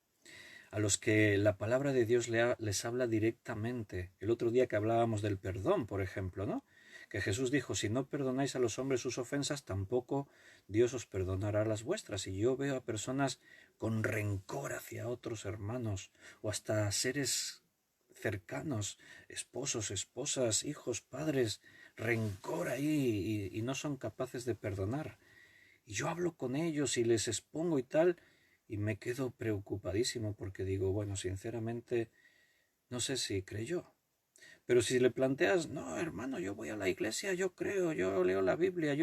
a los que la palabra de Dios les habla directamente, el otro día que hablábamos del perdón, por ejemplo, ¿no? Que Jesús dijo, si no perdonáis a los hombres sus ofensas, tampoco Dios os perdonará las vuestras. Y yo veo a personas con rencor hacia otros hermanos, o hasta seres cercanos, esposos, esposas, hijos, padres, rencor ahí, y no son capaces de perdonar. Y yo hablo con ellos y les expongo y tal, y me quedo preocupadísimo porque digo, bueno, sinceramente, no sé si creyó. Pero si le planteas, no, hermano, yo voy a la iglesia, yo creo, yo leo la Biblia,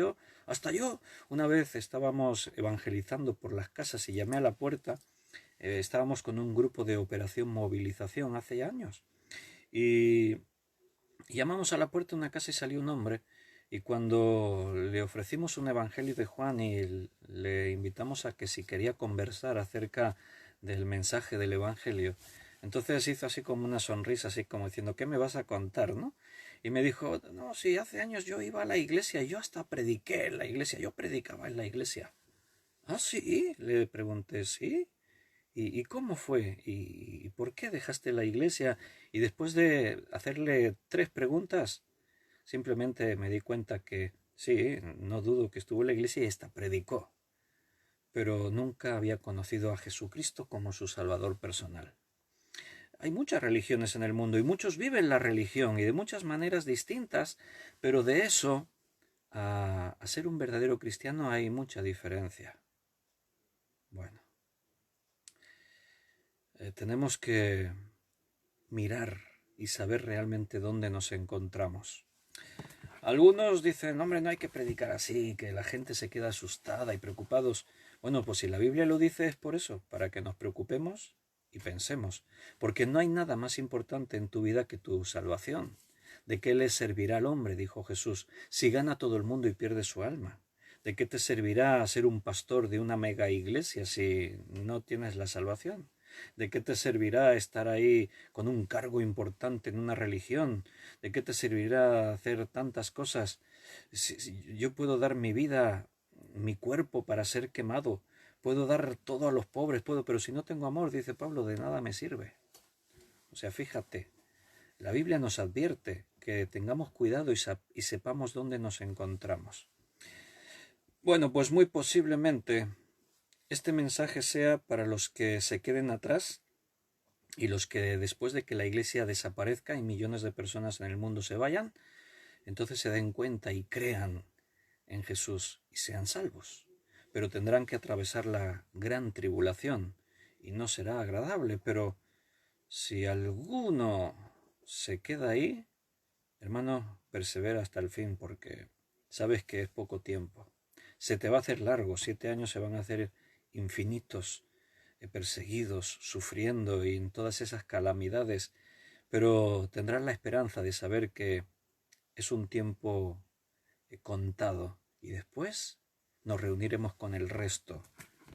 hasta yo, una vez estábamos evangelizando por las casas y llamé a la puerta, estábamos con un grupo de operación movilización hace años, y llamamos a la puerta de una casa y salió un hombre, y cuando le ofrecimos un evangelio de Juan y le invitamos a que si quería conversar acerca del mensaje del evangelio, entonces hizo así como una sonrisa, así como diciendo, ¿qué me vas a contar, no? Y me dijo, no, sí, hace años yo iba a la iglesia, yo hasta prediqué en la iglesia, yo predicaba en la iglesia. ¿Ah, sí? Le pregunté, ¿sí? ¿Y cómo fue? ¿Y por qué dejaste la iglesia? Y después de hacerle 3 preguntas, simplemente me di cuenta que sí, no dudo que estuvo en la iglesia y hasta predicó, pero nunca había conocido a Jesucristo como su Salvador personal. Hay muchas religiones en el mundo y muchos viven la religión y de muchas maneras distintas, pero de eso a ser un verdadero cristiano hay mucha diferencia. Bueno, tenemos que mirar y saber realmente dónde nos encontramos. Algunos dicen, hombre, no hay que predicar así, que la gente se queda asustada y preocupados. Bueno, pues si la Biblia lo dice es por eso, para que nos preocupemos y pensemos, porque no hay nada más importante en tu vida que tu salvación. ¿De qué le servirá al hombre, dijo Jesús, si gana todo el mundo y pierde su alma? ¿De qué te servirá ser un pastor de una mega iglesia si no tienes la salvación? ¿De qué te servirá estar ahí con un cargo importante en una religión? ¿De qué te servirá hacer tantas cosas? Si yo puedo dar mi vida, mi cuerpo para ser quemado, puedo dar todo a los pobres, pero si no tengo amor, dice Pablo, de nada me sirve. O sea, fíjate, la Biblia nos advierte que tengamos cuidado y sepamos dónde nos encontramos. Bueno, pues muy posiblemente este mensaje sea para los que se queden atrás y los que después de que la iglesia desaparezca y millones de personas en el mundo se vayan, entonces se den cuenta y crean en Jesús y sean salvos. Pero tendrán que atravesar la gran tribulación y no será agradable, pero si alguno se queda ahí, hermano, persevera hasta el fin porque sabes que es poco tiempo. Se te va a hacer largo, 7 años se van a hacer infinitos, perseguidos, sufriendo y en todas esas calamidades, pero tendrás la esperanza de saber que es un tiempo contado y después nos reuniremos con el resto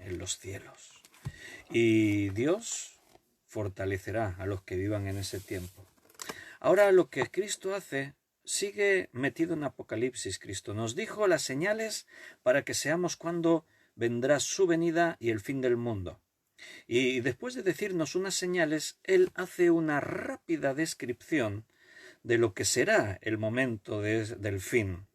en los cielos. Y Dios fortalecerá a los que vivan en ese tiempo. Ahora lo que Cristo hace sigue metido en Apocalipsis. Cristo nos dijo las señales para que seamos cuando vendrá su venida y el fin del mundo. Y después de decirnos unas señales, Él hace una rápida descripción de lo que será el momento del fin.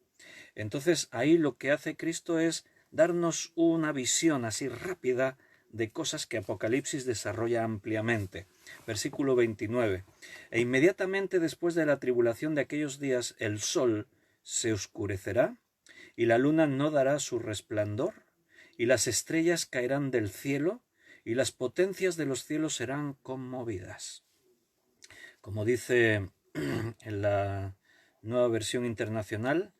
Entonces ahí lo que hace Cristo es darnos una visión así rápida de cosas que Apocalipsis desarrolla ampliamente. Versículo 29. E inmediatamente después de la tribulación de aquellos días el sol se oscurecerá y la luna no dará su resplandor y las estrellas caerán del cielo y las potencias de los cielos serán conmovidas. Como dice en la Nueva Versión Internacional,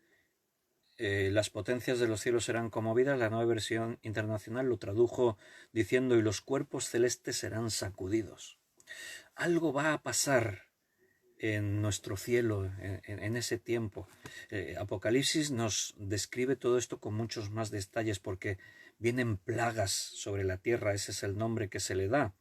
las potencias de los cielos serán conmovidas. La Nueva Versión Internacional lo tradujo diciendo y los cuerpos celestes serán sacudidos. Algo va a pasar en nuestro cielo en ese tiempo. Apocalipsis nos describe todo esto con muchos más detalles porque vienen plagas sobre la tierra, ese es el nombre que se le da.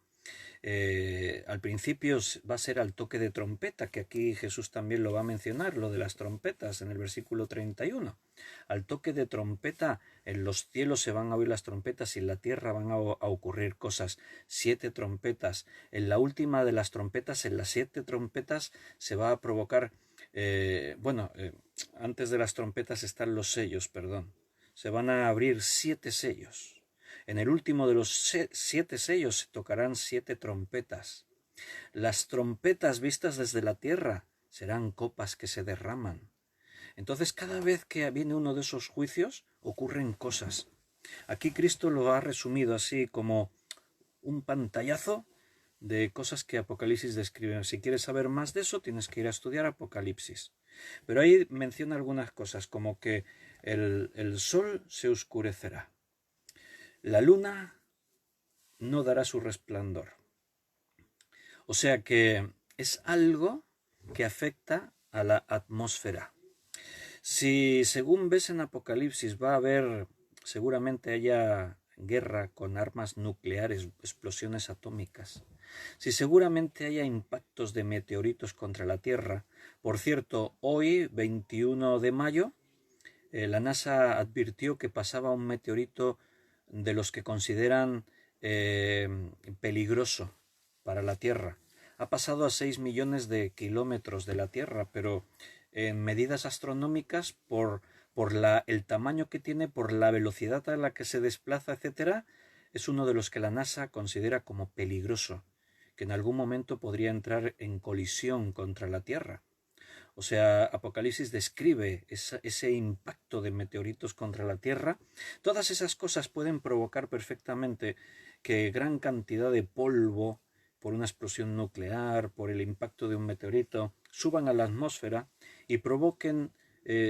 Al principio va a ser al toque de trompeta, que aquí Jesús también lo va a mencionar, lo de las trompetas en el versículo 31. Al toque de trompeta en los cielos se van a oír las trompetas y en la tierra van a ocurrir cosas. 7 trompetas. En la última de las trompetas, en las 7 trompetas se va a provocar, antes de las trompetas están los sellos, perdón. Se van a abrir 7 sellos. En el último de los 7 sellos se tocarán 7 trompetas. Las trompetas vistas desde la tierra serán copas que se derraman. Entonces cada vez que viene uno de esos juicios ocurren cosas. Aquí Cristo lo ha resumido así como un pantallazo de cosas que Apocalipsis describe. Si quieres saber más de eso tienes que ir a estudiar Apocalipsis. Pero ahí menciona algunas cosas como que el sol se oscurecerá. La luna no dará su resplandor. O sea que es algo que afecta a la atmósfera. Si según ves en Apocalipsis va a haber, seguramente haya guerra con armas nucleares, explosiones atómicas. Si seguramente haya impactos de meteoritos contra la Tierra. Por cierto, hoy, 21 de mayo, la NASA advirtió que pasaba un meteorito de los que consideran peligroso para la Tierra. Ha pasado a 6 millones de kilómetros de la Tierra, pero en medidas astronómicas, por el tamaño que tiene, por la velocidad a la que se desplaza, etcétera, es uno de los que la NASA considera como peligroso, que en algún momento podría entrar en colisión contra la Tierra. O sea, Apocalipsis describe ese impacto de meteoritos contra la Tierra. Todas esas cosas pueden provocar perfectamente que gran cantidad de polvo, por una explosión nuclear, por el impacto de un meteorito, suban a la atmósfera y provoquen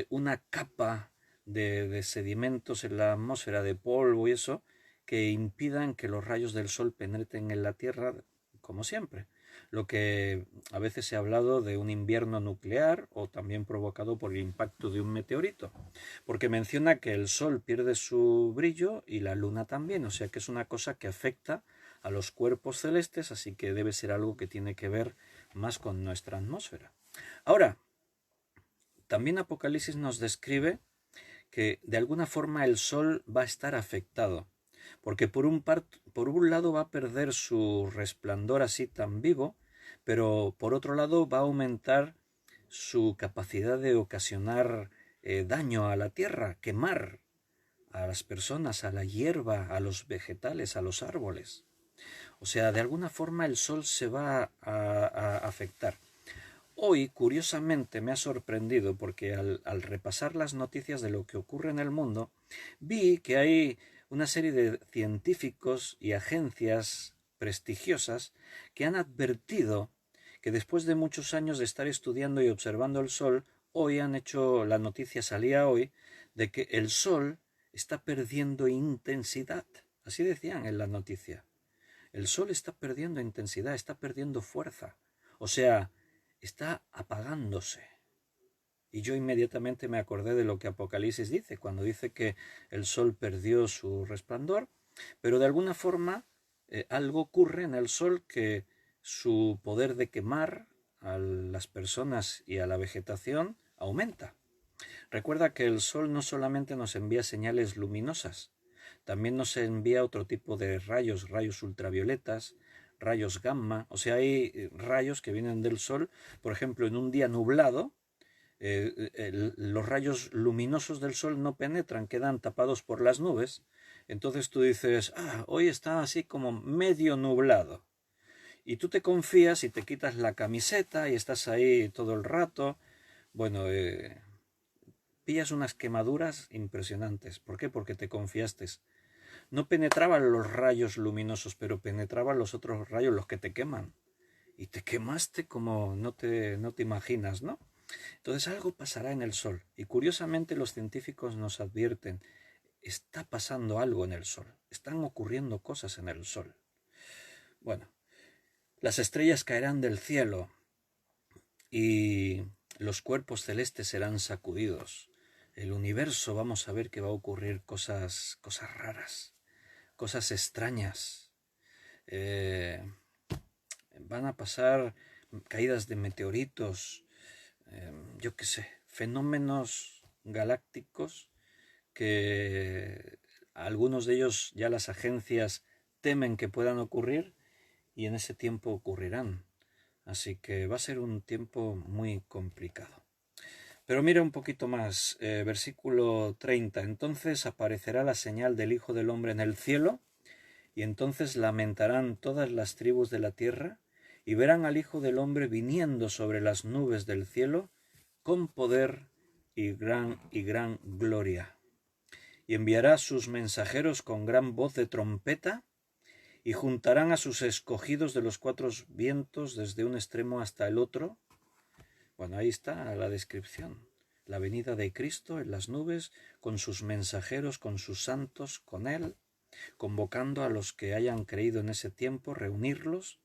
una capa de sedimentos en la atmósfera, de polvo y eso, que impidan que los rayos del sol penetren en la Tierra como siempre. Lo que a veces se ha hablado de un invierno nuclear o también provocado por el impacto de un meteorito, porque menciona que el Sol pierde su brillo y la Luna también, o sea que es una cosa que afecta a los cuerpos celestes, así que debe ser algo que tiene que ver más con nuestra atmósfera. Ahora, también Apocalipsis nos describe que de alguna forma el Sol va a estar afectado, porque por un lado va a perder su resplandor así tan vivo, pero por otro lado va a aumentar su capacidad de ocasionar daño a la tierra, quemar a las personas, a la hierba, a los vegetales, a los árboles. O sea, de alguna forma el sol se va a afectar. Hoy, curiosamente, me ha sorprendido porque al repasar las noticias de lo que ocurre en el mundo, vi que hay una serie de científicos y agencias prestigiosas que han advertido que después de muchos años de estar estudiando y observando el Sol, hoy han hecho, la noticia salía hoy, de que el sol está perdiendo intensidad. Así decían en la noticia. El sol está perdiendo intensidad, está perdiendo fuerza. O sea, está apagándose. Y yo inmediatamente me acordé de lo que Apocalipsis dice, cuando dice que el sol perdió su resplandor, pero de alguna forma algo ocurre en el sol, que su poder de quemar a las personas y a la vegetación aumenta. Recuerda que el sol no solamente nos envía señales luminosas, también nos envía otro tipo de rayos, rayos ultravioletas, rayos gamma. O sea, hay rayos que vienen del sol. Por ejemplo, en un día nublado, los rayos luminosos del sol no penetran, quedan tapados por las nubes. Entonces tú dices, hoy está así como medio nublado. Y tú te confías y te quitas la camiseta y estás ahí todo el rato. Bueno, pillas unas quemaduras impresionantes. ¿Por qué? Porque te confiaste. No penetraban los rayos luminosos, pero penetraban los otros rayos, los que te queman. Y te quemaste como no te imaginas, ¿no? Entonces algo pasará en el sol. Y curiosamente los científicos nos advierten, está pasando algo en el sol. Están ocurriendo cosas en el sol. Bueno, las estrellas caerán del cielo y los cuerpos celestes serán sacudidos. El universo, vamos a ver que va a ocurrir cosas raras, cosas extrañas. Van a pasar caídas de meteoritos, yo qué sé, fenómenos galácticos que algunos de ellos ya las agencias temen que puedan ocurrir, y en ese tiempo ocurrirán. Así que va a ser un tiempo muy complicado. Pero mira un poquito más, versículo 30. Entonces aparecerá la señal del Hijo del Hombre en el cielo, y entonces lamentarán todas las tribus de la tierra, y verán al Hijo del Hombre viniendo sobre las nubes del cielo, con poder y gran gloria. Y enviará sus mensajeros con gran voz de trompeta, y juntarán a sus escogidos de los cuatro vientos desde un extremo hasta el otro. Bueno, ahí está la descripción. La venida de Cristo en las nubes, con sus mensajeros, con sus santos, con Él, convocando a los que hayan creído en ese tiempo, reunirlos.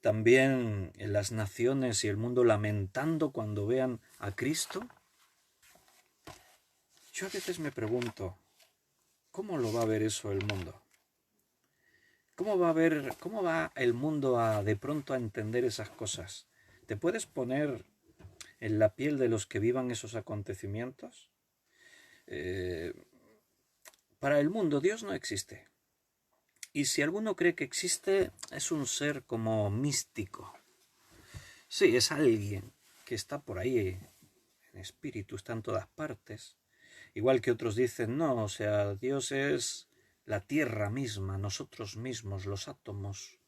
También en las naciones y el mundo lamentando cuando vean a Cristo. Yo a veces me pregunto, ¿cómo lo va a ver eso el mundo? ¿Cómo va el mundo de pronto a entender esas cosas? ¿Te puedes poner en la piel de los que vivan esos acontecimientos? Para el mundo Dios no existe. Y si alguno cree que existe, es un ser como místico. Sí, es alguien que está por ahí en espíritu, está en todas partes. Igual que otros dicen, no, o sea, Dios es la tierra misma, nosotros mismos, los átomos.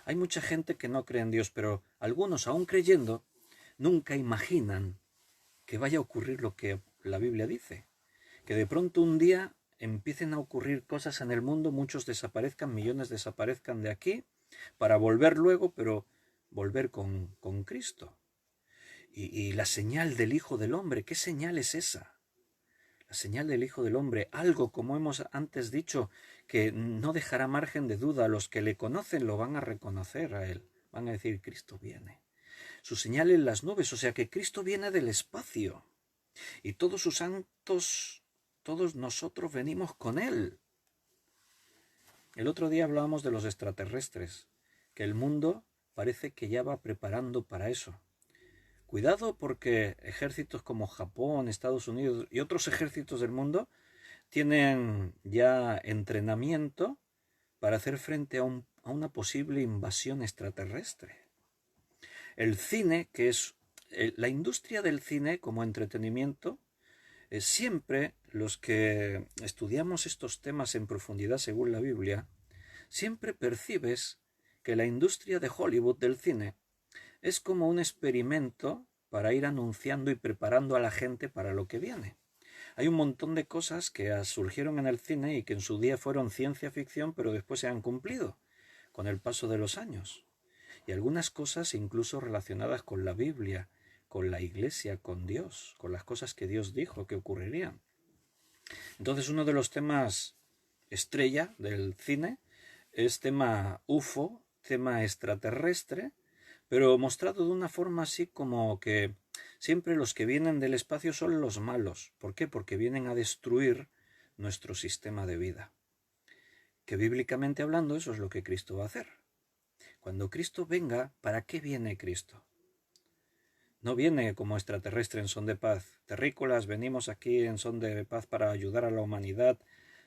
Hay mucha gente que no cree en Dios, pero algunos, aún creyendo, nunca imaginan que vaya a ocurrir lo que la Biblia dice. Que de pronto un día empiecen a ocurrir cosas en el mundo, muchos desaparezcan, millones desaparezcan de aquí, para volver luego, pero volver con Cristo. Y la señal del Hijo del Hombre, ¿qué señal es esa? La señal del Hijo del Hombre, algo, como hemos antes dicho, que no dejará margen de duda. Los que le conocen lo van a reconocer a Él. Van a decir, Cristo viene. Su señal en las nubes, o sea que Cristo viene del espacio. Y todos sus santos, todos nosotros venimos con Él. El otro día hablábamos de los extraterrestres, que el mundo parece que ya va preparando para eso. Cuidado, porque ejércitos como Japón, Estados Unidos y otros ejércitos del mundo tienen ya entrenamiento para hacer frente a una posible invasión extraterrestre. El cine, que es la industria del cine como entretenimiento, siempre los que estudiamos estos temas en profundidad según la Biblia, siempre percibes que la industria de Hollywood del cine es como un experimento para ir anunciando y preparando a la gente para lo que viene. Hay un montón de cosas que surgieron en el cine y que en su día fueron ciencia ficción, pero después se han cumplido con el paso de los años. Y algunas cosas incluso relacionadas con la Biblia, con la Iglesia, con Dios, con las cosas que Dios dijo que ocurrirían. Entonces uno de los temas estrella del cine es tema UFO, tema extraterrestre, pero mostrado de una forma así como que siempre los que vienen del espacio son los malos. ¿Por qué? Porque vienen a destruir nuestro sistema de vida. Que bíblicamente hablando eso es lo que Cristo va a hacer. Cuando Cristo venga, ¿para qué viene Cristo? No viene como extraterrestre en son de paz. Terrícolas, venimos aquí en son de paz para ayudar a la humanidad.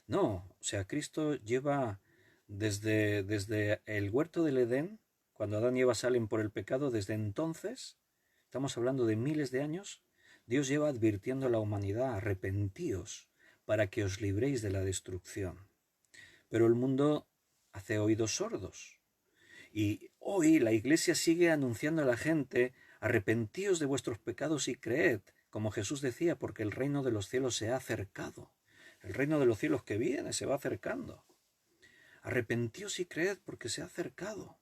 No, o sea, Cristo lleva desde el huerto del Edén, cuando Adán y Eva salen por el pecado, desde entonces, estamos hablando de miles de años, Dios lleva advirtiendo a la humanidad: arrepentíos para que os libréis de la destrucción. Pero el mundo hace oídos sordos. Y hoy la Iglesia sigue anunciando a la gente: arrepentíos de vuestros pecados y creed, como Jesús decía, porque el reino de los cielos se ha acercado. El reino de los cielos que viene se va acercando. Arrepentíos y creed porque se ha acercado.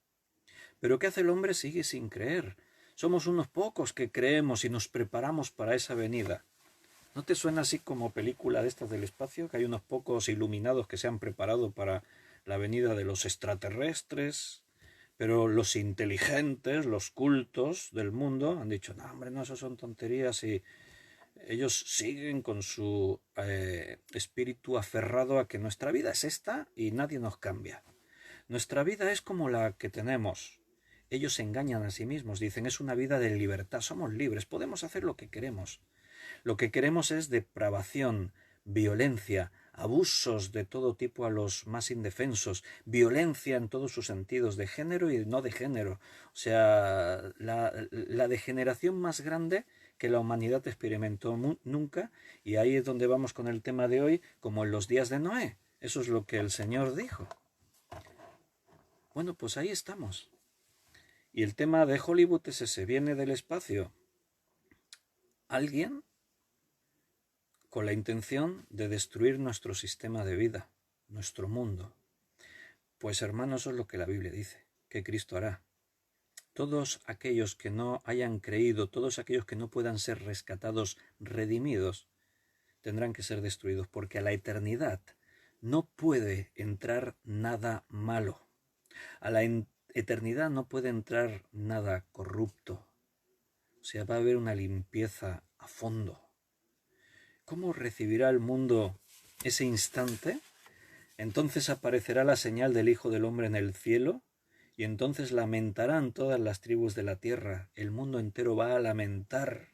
Pero ¿qué hace el hombre? Sigue sin creer. Somos unos pocos que creemos y nos preparamos para esa venida. ¿No te suena así como película de estas del espacio? Que hay unos pocos iluminados que se han preparado para la venida de los extraterrestres, pero los inteligentes, los cultos del mundo han dicho: no, hombre, no, eso son tonterías, y ellos siguen con su espíritu aferrado a que nuestra vida es esta y nadie nos cambia. Nuestra vida es como la que tenemos. Ellos se engañan a sí mismos, dicen: es una vida de libertad, somos libres, podemos hacer lo que queremos. Lo que queremos es depravación, violencia, abusos de todo tipo a los más indefensos, violencia en todos sus sentidos, de género y no de género. O sea, la degeneración más grande que la humanidad experimentó nunca, y ahí es donde vamos con el tema de hoy, como en los días de Noé. Eso es lo que el Señor dijo. Bueno, pues ahí estamos. Y el tema de Hollywood es ese: viene del espacio alguien con la intención de destruir nuestro sistema de vida, nuestro mundo. Pues hermanos, eso es lo que la Biblia dice, que Cristo hará. Todos aquellos que no hayan creído, todos aquellos que no puedan ser rescatados, redimidos, tendrán que ser destruidos, porque a la eternidad no puede entrar nada malo. A la eternidad no puede entrar nada corrupto. O sea, va a haber una limpieza a fondo. ¿Cómo recibirá el mundo ese instante? Entonces aparecerá la señal del Hijo del Hombre en el cielo, y entonces lamentarán todas las tribus de la tierra. El mundo entero va a lamentar,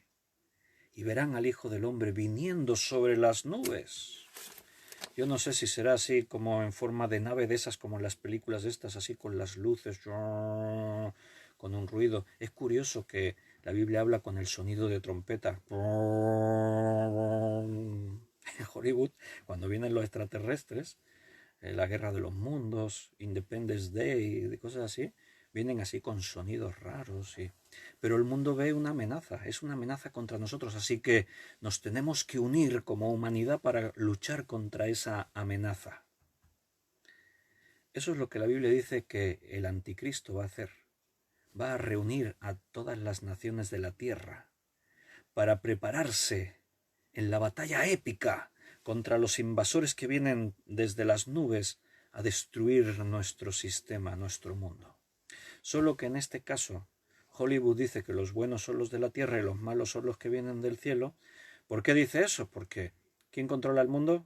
y verán al Hijo del Hombre viniendo sobre las nubes. Yo no sé si será así como en forma de nave, de esas como en las películas estas, así con las luces, con un ruido. Es curioso que la Biblia habla con el sonido de trompeta. En Hollywood, cuando vienen los extraterrestres, la Guerra de los Mundos, Independence Day, de cosas así, vienen así con sonidos raros. Pero el mundo ve una amenaza, es una amenaza contra nosotros, así que nos tenemos que unir como humanidad para luchar contra esa amenaza. Eso es lo que la Biblia dice que el anticristo va a hacer. Va a reunir a todas las naciones de la tierra para prepararse en la batalla épica contra los invasores que vienen desde las nubes a destruir nuestro sistema, nuestro mundo. Solo que en este caso Hollywood dice que los buenos son los de la tierra y los malos son los que vienen del cielo. ¿Por qué dice eso? Porque ¿quién controla el mundo?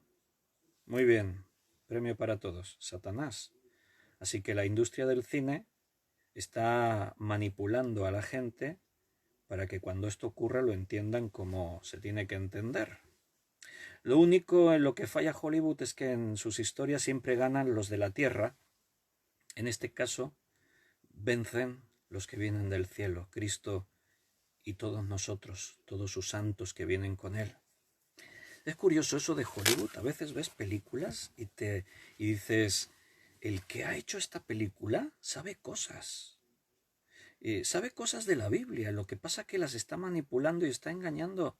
Muy bien, premio para todos: Satanás. Así que la industria del cine está manipulando a la gente para que cuando esto ocurra lo entiendan como se tiene que entender. Lo único en lo que falla Hollywood es que en sus historias siempre ganan los de la tierra. En este caso vencen los que vienen del cielo, Cristo y todos nosotros, todos sus santos que vienen con él. Es curioso eso de Hollywood. A veces ves películas y dices: el que ha hecho esta película sabe cosas. Sabe cosas de la Biblia. Lo que pasa es que las está manipulando y está engañando.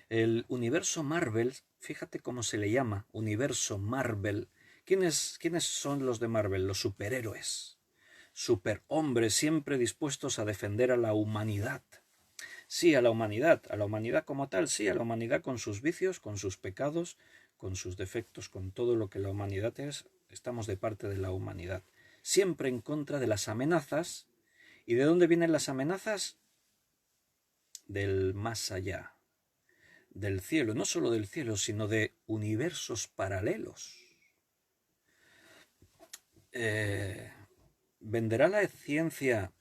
El universo Marvel, fíjate cómo se le llama, universo Marvel. ¿Quiénes son los de Marvel? Los superhéroes. Superhombres siempre dispuestos a defender a la humanidad. Sí, a la humanidad como tal, sí, a la humanidad con sus vicios, con sus pecados, con sus defectos, con todo lo que la humanidad es, estamos de parte de la humanidad. Siempre en contra de las amenazas. ¿Y de dónde vienen las amenazas? Del más allá, del cielo, no solo del cielo, sino de universos paralelos. ¿Venderá la ciencia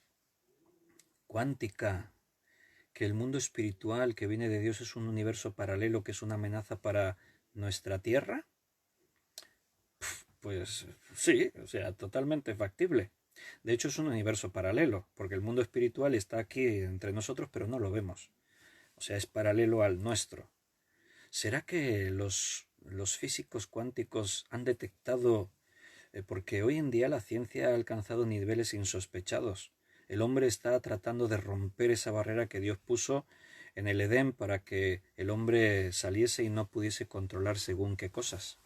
cuántica que el mundo espiritual que viene de Dios es un universo paralelo que es una amenaza para nuestra tierra? Pues sí, o sea, totalmente factible. De hecho es un universo paralelo, porque el mundo espiritual está aquí entre nosotros, pero no lo vemos. O sea, es paralelo al nuestro. ¿Será que los físicos cuánticos han detectado, porque hoy en día la ciencia ha alcanzado niveles insospechados? El hombre está tratando de romper esa barrera que Dios puso en el Edén para que el hombre saliese y no pudiese controlar según qué cosas.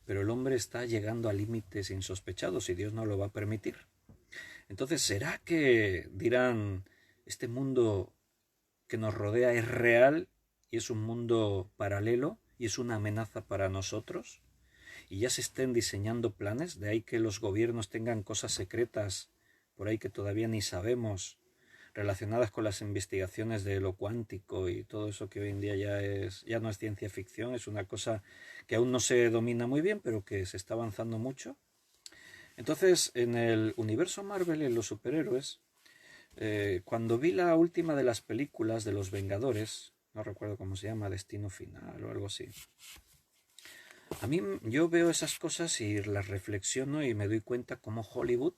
Pero el hombre está llegando a límites insospechados y Dios no lo va a permitir. Entonces, ¿será que dirán, este mundo que nos rodea es real y es un mundo paralelo y es una amenaza para nosotros? Y ya se estén diseñando planes, de ahí que los gobiernos tengan cosas secretas por ahí que todavía ni sabemos, relacionadas con las investigaciones de lo cuántico y todo eso que hoy en día ya no es ciencia ficción, es una cosa que aún no se domina muy bien, pero que se está avanzando mucho. Entonces, en el universo Marvel y en los superhéroes, cuando vi la última de las películas de los Vengadores, no recuerdo cómo se llama, Destino Final o algo así, a mí yo veo esas cosas y las reflexiono y me doy cuenta cómo Hollywood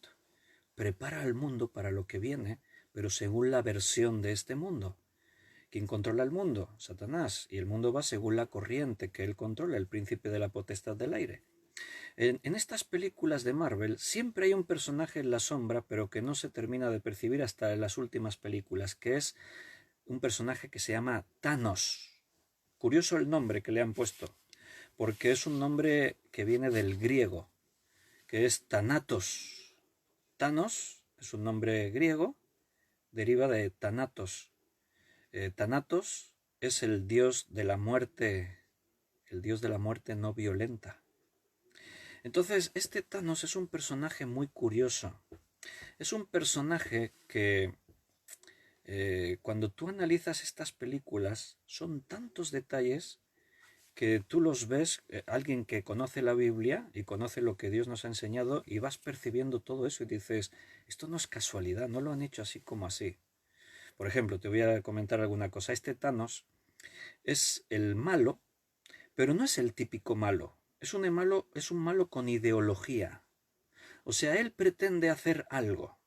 prepara al mundo para lo que viene, pero según la versión de este mundo. ¿Quién controla el mundo? Satanás. Y el mundo va según la corriente que él controla, el príncipe de la potestad del aire. En estas películas de Marvel siempre hay un personaje en la sombra, pero que no se termina de percibir hasta en las últimas películas, que es un personaje que se llama Thanos. Curioso el nombre que le han puesto, porque es un nombre que viene del griego, que es Thanatos. Thanos es un nombre griego, deriva de Thanatos. Thanatos es el dios de la muerte no violenta. Entonces, este Thanos es un personaje muy curioso. Es un personaje que cuando tú analizas estas películas son tantos detalles que tú los ves, alguien que conoce la Biblia y conoce lo que Dios nos ha enseñado y vas percibiendo todo eso y dices, esto no es casualidad, no lo han hecho así como así. Por ejemplo, te voy a comentar alguna cosa. Este Thanos es el malo, pero no es el típico malo. Es un malo con ideología. O sea, él pretende hacer algo.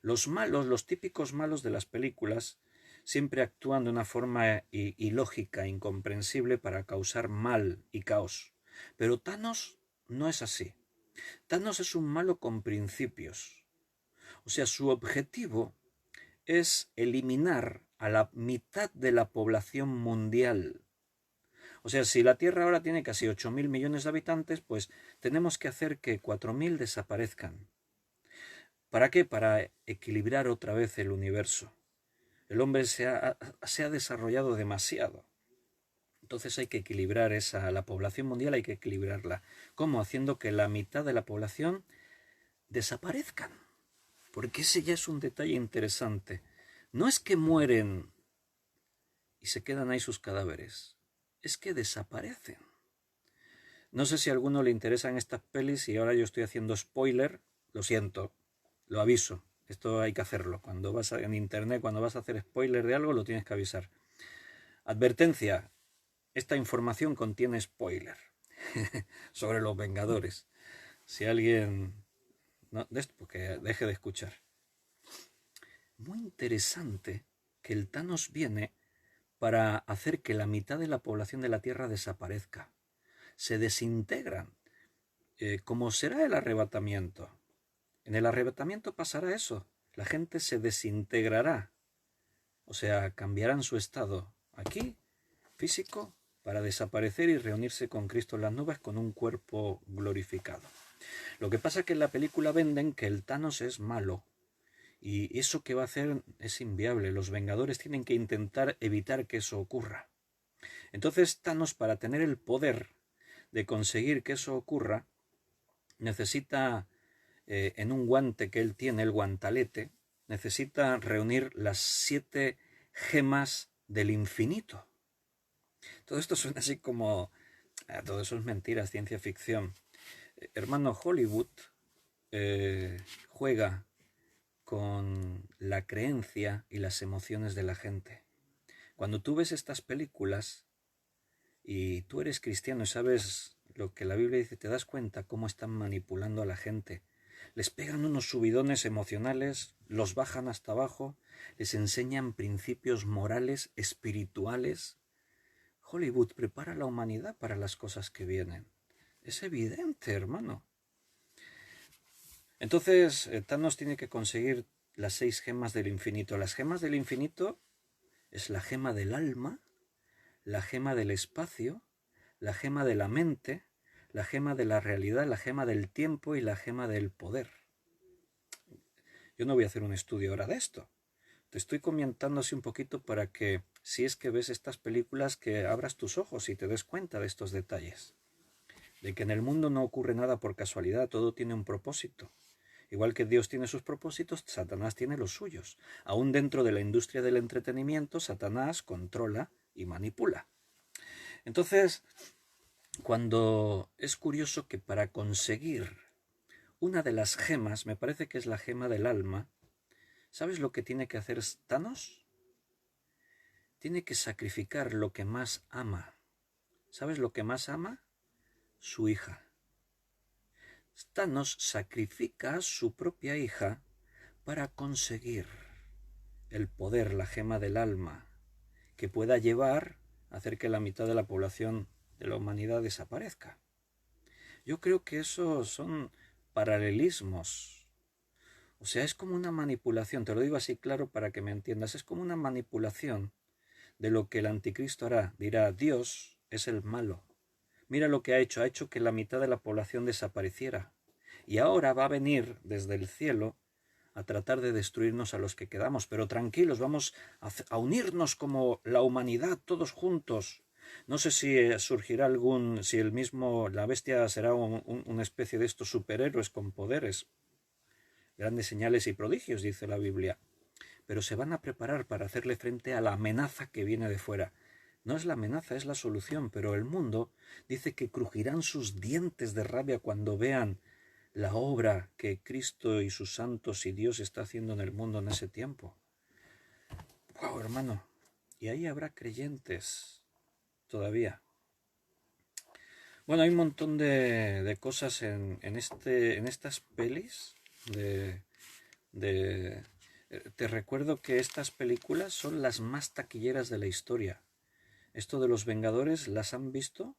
Los malos, los típicos malos de las películas, siempre actúan de una forma ilógica, incomprensible para causar mal y caos. Pero Thanos no es así. Thanos es un malo con principios. O sea, su objetivo es eliminar a la mitad de la población mundial. O sea, si la Tierra ahora tiene casi 8.000 millones de habitantes, pues tenemos que hacer que 4.000 desaparezcan. ¿Para qué? Para equilibrar otra vez el universo. El hombre se ha desarrollado demasiado. Entonces hay que equilibrar la población mundial hay que equilibrarla. ¿Cómo? Haciendo que la mitad de la población desaparezcan. Porque ese ya es un detalle interesante. No es que mueren y se quedan ahí sus cadáveres. Es que desaparecen. No sé si a alguno le interesan estas pelis y ahora yo estoy haciendo spoiler. Lo siento, lo aviso. Esto hay que hacerlo. Cuando vas en internet, cuando vas a hacer spoiler de algo, lo tienes que avisar. Advertencia. Esta información contiene spoiler sobre los Vengadores. Si alguien... No, porque deje de escuchar. Muy interesante que el Thanos viene para hacer que la mitad de la población de la Tierra desaparezca. Se desintegran. ¿Cómo será el arrebatamiento? En el arrebatamiento pasará eso. La gente se desintegrará. O sea, cambiarán su estado aquí, físico, para desaparecer y reunirse con Cristo en las nubes con un cuerpo glorificado. Lo que pasa es que en la película venden que el Thanos es malo. Y eso que va a hacer es inviable. Los Vengadores tienen que intentar evitar que eso ocurra. Entonces Thanos, para tener el poder de conseguir que eso ocurra, necesita, en un guante que él tiene, el guantalete, necesita reunir las 7 gemas del infinito. Todo esto suena así como... todo eso es mentira, ciencia ficción. Hermano, Hollywood juega con la creencia y las emociones de la gente. Cuando tú ves estas películas y tú eres cristiano y sabes lo que la Biblia dice, te das cuenta cómo están manipulando a la gente. Les pegan unos subidones emocionales, los bajan hasta abajo, les enseñan principios morales, espirituales. Hollywood prepara a la humanidad para las cosas que vienen. Es evidente, hermano. Entonces, Thanos tiene que conseguir las 6 gemas del infinito. Las gemas del infinito es la gema del alma, la gema del espacio, la gema de la mente, la gema de la realidad, la gema del tiempo y la gema del poder. Yo no voy a hacer un estudio ahora de esto. Te estoy comentando así un poquito para que, si es que ves estas películas, que abras tus ojos y te des cuenta de estos detalles. De que en el mundo no ocurre nada por casualidad, todo tiene un propósito. Igual que Dios tiene sus propósitos, Satanás tiene los suyos. Aún dentro de la industria del entretenimiento, Satanás controla y manipula. Entonces, cuando es curioso que para conseguir una de las gemas, me parece que es la gema del alma, ¿sabes lo que tiene que hacer Thanos? Tiene que sacrificar lo que más ama. ¿Sabes lo que más ama? Su hija. Thanos sacrifica a su propia hija para conseguir el poder, la gema del alma, que pueda llevar a hacer que la mitad de la población de la humanidad desaparezca. Yo creo que eso son paralelismos. O sea, es como una manipulación, te lo digo así claro para que me entiendas, es como una manipulación de lo que el anticristo hará. Dirá, Dios es el malo. Mira lo que ha hecho que la mitad de la población desapareciera. Y ahora va a venir desde el cielo a tratar de destruirnos a los que quedamos. Pero tranquilos, vamos a unirnos como la humanidad, todos juntos. No sé si surgirá si la bestia será una especie de estos superhéroes con poderes. Grandes señales y prodigios, dice la Biblia. Pero se van a preparar para hacerle frente a la amenaza que viene de fuera. No es la amenaza, es la solución, pero el mundo dice que crujirán sus dientes de rabia cuando vean la obra que Cristo y sus santos y Dios está haciendo en el mundo en ese tiempo. ¡Wow, hermano! Y ahí habrá creyentes todavía. Bueno, hay un montón de cosas en estas pelis. Te recuerdo que estas películas son las más taquilleras de la historia. Esto de los Vengadores las han visto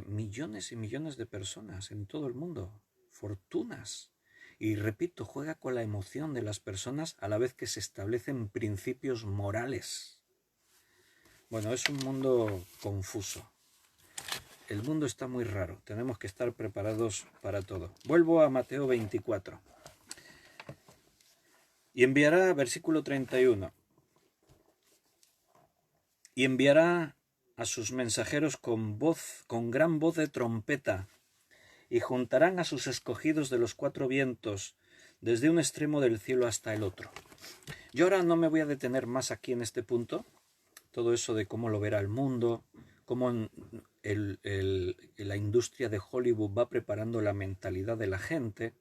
millones y millones de personas en todo el mundo. Fortunas. Y repito, juega con la emoción de las personas a la vez que se establecen principios morales. Bueno, es un mundo confuso. El mundo está muy raro. Tenemos que estar preparados para todo. Vuelvo a Mateo 24. Y enviará, versículo 31. Y enviará a sus mensajeros con gran voz de trompeta, y juntarán a sus escogidos de los 4 vientos, desde un extremo del cielo hasta el otro. Yo ahora no me voy a detener más aquí en este punto, todo eso de cómo lo verá el mundo, cómo la industria de Hollywood va preparando la mentalidad de la gente,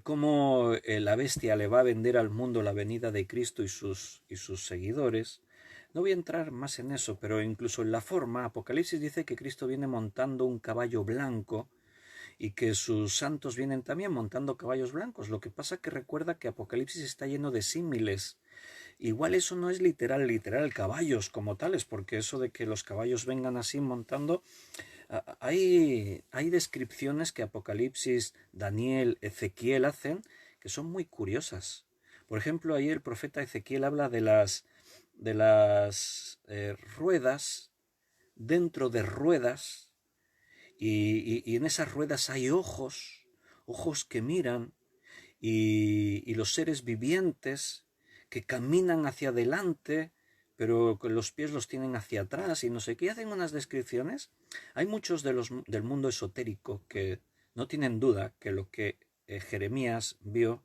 cómo la bestia le va a vender al mundo la venida de Cristo y sus seguidores. No voy a entrar más en eso, pero incluso en la forma, Apocalipsis dice que Cristo viene montando un caballo blanco y que sus santos vienen también montando caballos blancos. Lo que pasa que recuerda que Apocalipsis está lleno de símiles. Igual eso no es literal caballos como tales, porque eso de que los caballos vengan así montando, hay descripciones que Apocalipsis, Daniel, Ezequiel hacen que son muy curiosas. Por ejemplo, ahí el profeta Ezequiel habla de las ruedas dentro de ruedas, y en esas ruedas hay ojos que miran, y los seres vivientes que caminan hacia adelante, pero con los pies los tienen hacia atrás y no sé qué, hacen unas descripciones Hay muchos del mundo esotérico que no tienen duda que lo que Jeremías vio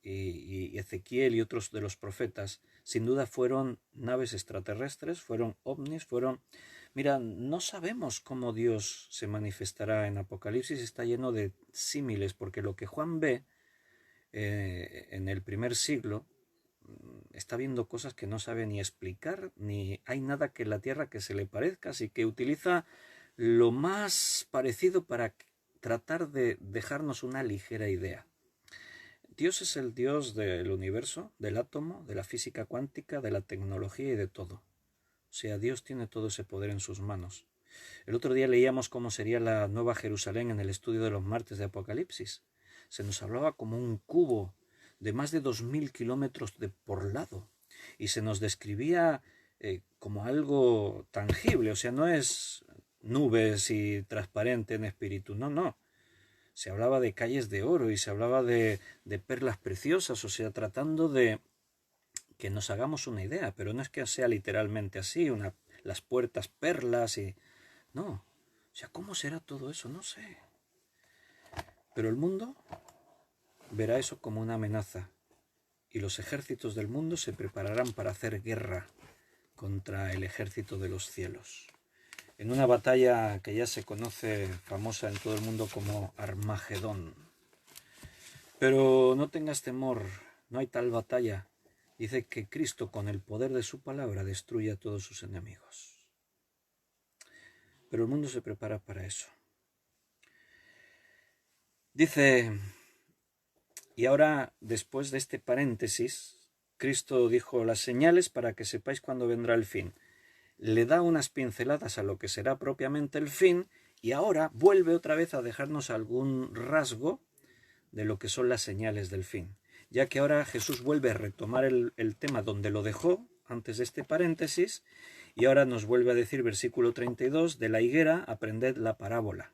y Ezequiel y otros de los profetas, sin duda fueron naves extraterrestres, fueron ovnis, fueron... Mira, no sabemos cómo Dios se manifestará en Apocalipsis, está lleno de símiles, porque lo que Juan ve en el primer siglo está viendo cosas que no sabe ni explicar, ni hay nada que en la tierra que se le parezca, así que utiliza lo más parecido para tratar de dejarnos una ligera idea. Dios es el Dios del universo, del átomo, de la física cuántica, de la tecnología y de todo. O sea, Dios tiene todo ese poder en sus manos. El otro día leíamos cómo sería la Nueva Jerusalén en el estudio de los martes de Apocalipsis. Se nos hablaba como un cubo de más de 2000 kilómetros por lado y se nos describía como algo tangible, o sea, no es nubes y transparente en espíritu, no. Se hablaba de calles de oro y se hablaba de perlas preciosas, o sea, tratando de que nos hagamos una idea, pero no es que sea literalmente así, las puertas perlas y... No, o sea, ¿cómo será todo eso? No sé. Pero el mundo verá eso como una amenaza y los ejércitos del mundo se prepararán para hacer guerra contra el ejército de los cielos. En una batalla que ya se conoce famosa en todo el mundo como Armagedón. Pero no tengas temor, no hay tal batalla. Dice que Cristo con el poder de su palabra destruye a todos sus enemigos. Pero el mundo se prepara para eso. Dice, y ahora después de este paréntesis, Cristo dijo las señales para que sepáis cuándo vendrá el fin. Le da unas pinceladas a lo que será propiamente el fin y ahora vuelve otra vez a dejarnos algún rasgo de lo que son las señales del fin, ya que ahora Jesús vuelve a retomar el tema donde lo dejó antes de este paréntesis y ahora nos vuelve a decir versículo 32, de la higuera aprended la parábola.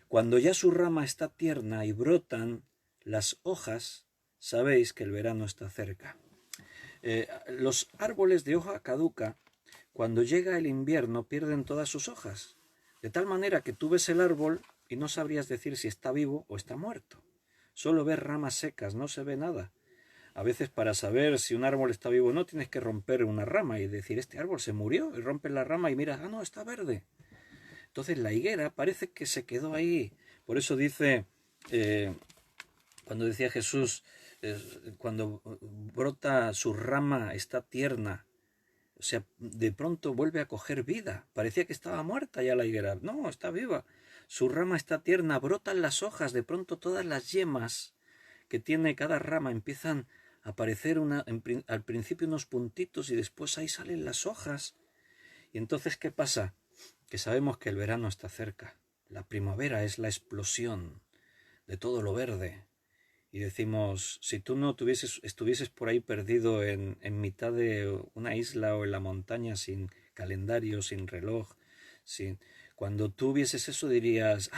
Cuando ya su rama está tierna y brotan las hojas, sabéis que el verano está cerca. Los árboles de hoja caduca, cuando llega el invierno, pierden todas sus hojas, de tal manera que tú ves el árbol y no sabrías decir si está vivo o está muerto. Solo ves ramas secas, no se ve nada. A veces para saber si un árbol está vivo o no tienes que romper una rama y decir, este árbol se murió, y rompes la rama y miras, no, está verde. Entonces la higuera parece que se quedó ahí. Por eso dice, cuando decía Jesús, cuando brota su rama está tierna, o sea, de pronto vuelve a coger vida. Parecía que estaba muerta ya la higuera. No, está viva. Su rama está tierna, brotan las hojas, de pronto todas las yemas que tiene cada rama empiezan a aparecer al principio unos puntitos y después ahí salen las hojas. Y entonces, ¿qué pasa? Que sabemos que el verano está cerca. La primavera es la explosión de todo lo verde. Y decimos, si tú no estuvieses por ahí perdido en mitad de una isla o en la montaña sin calendario, sin reloj, cuando tú vieses eso dirías,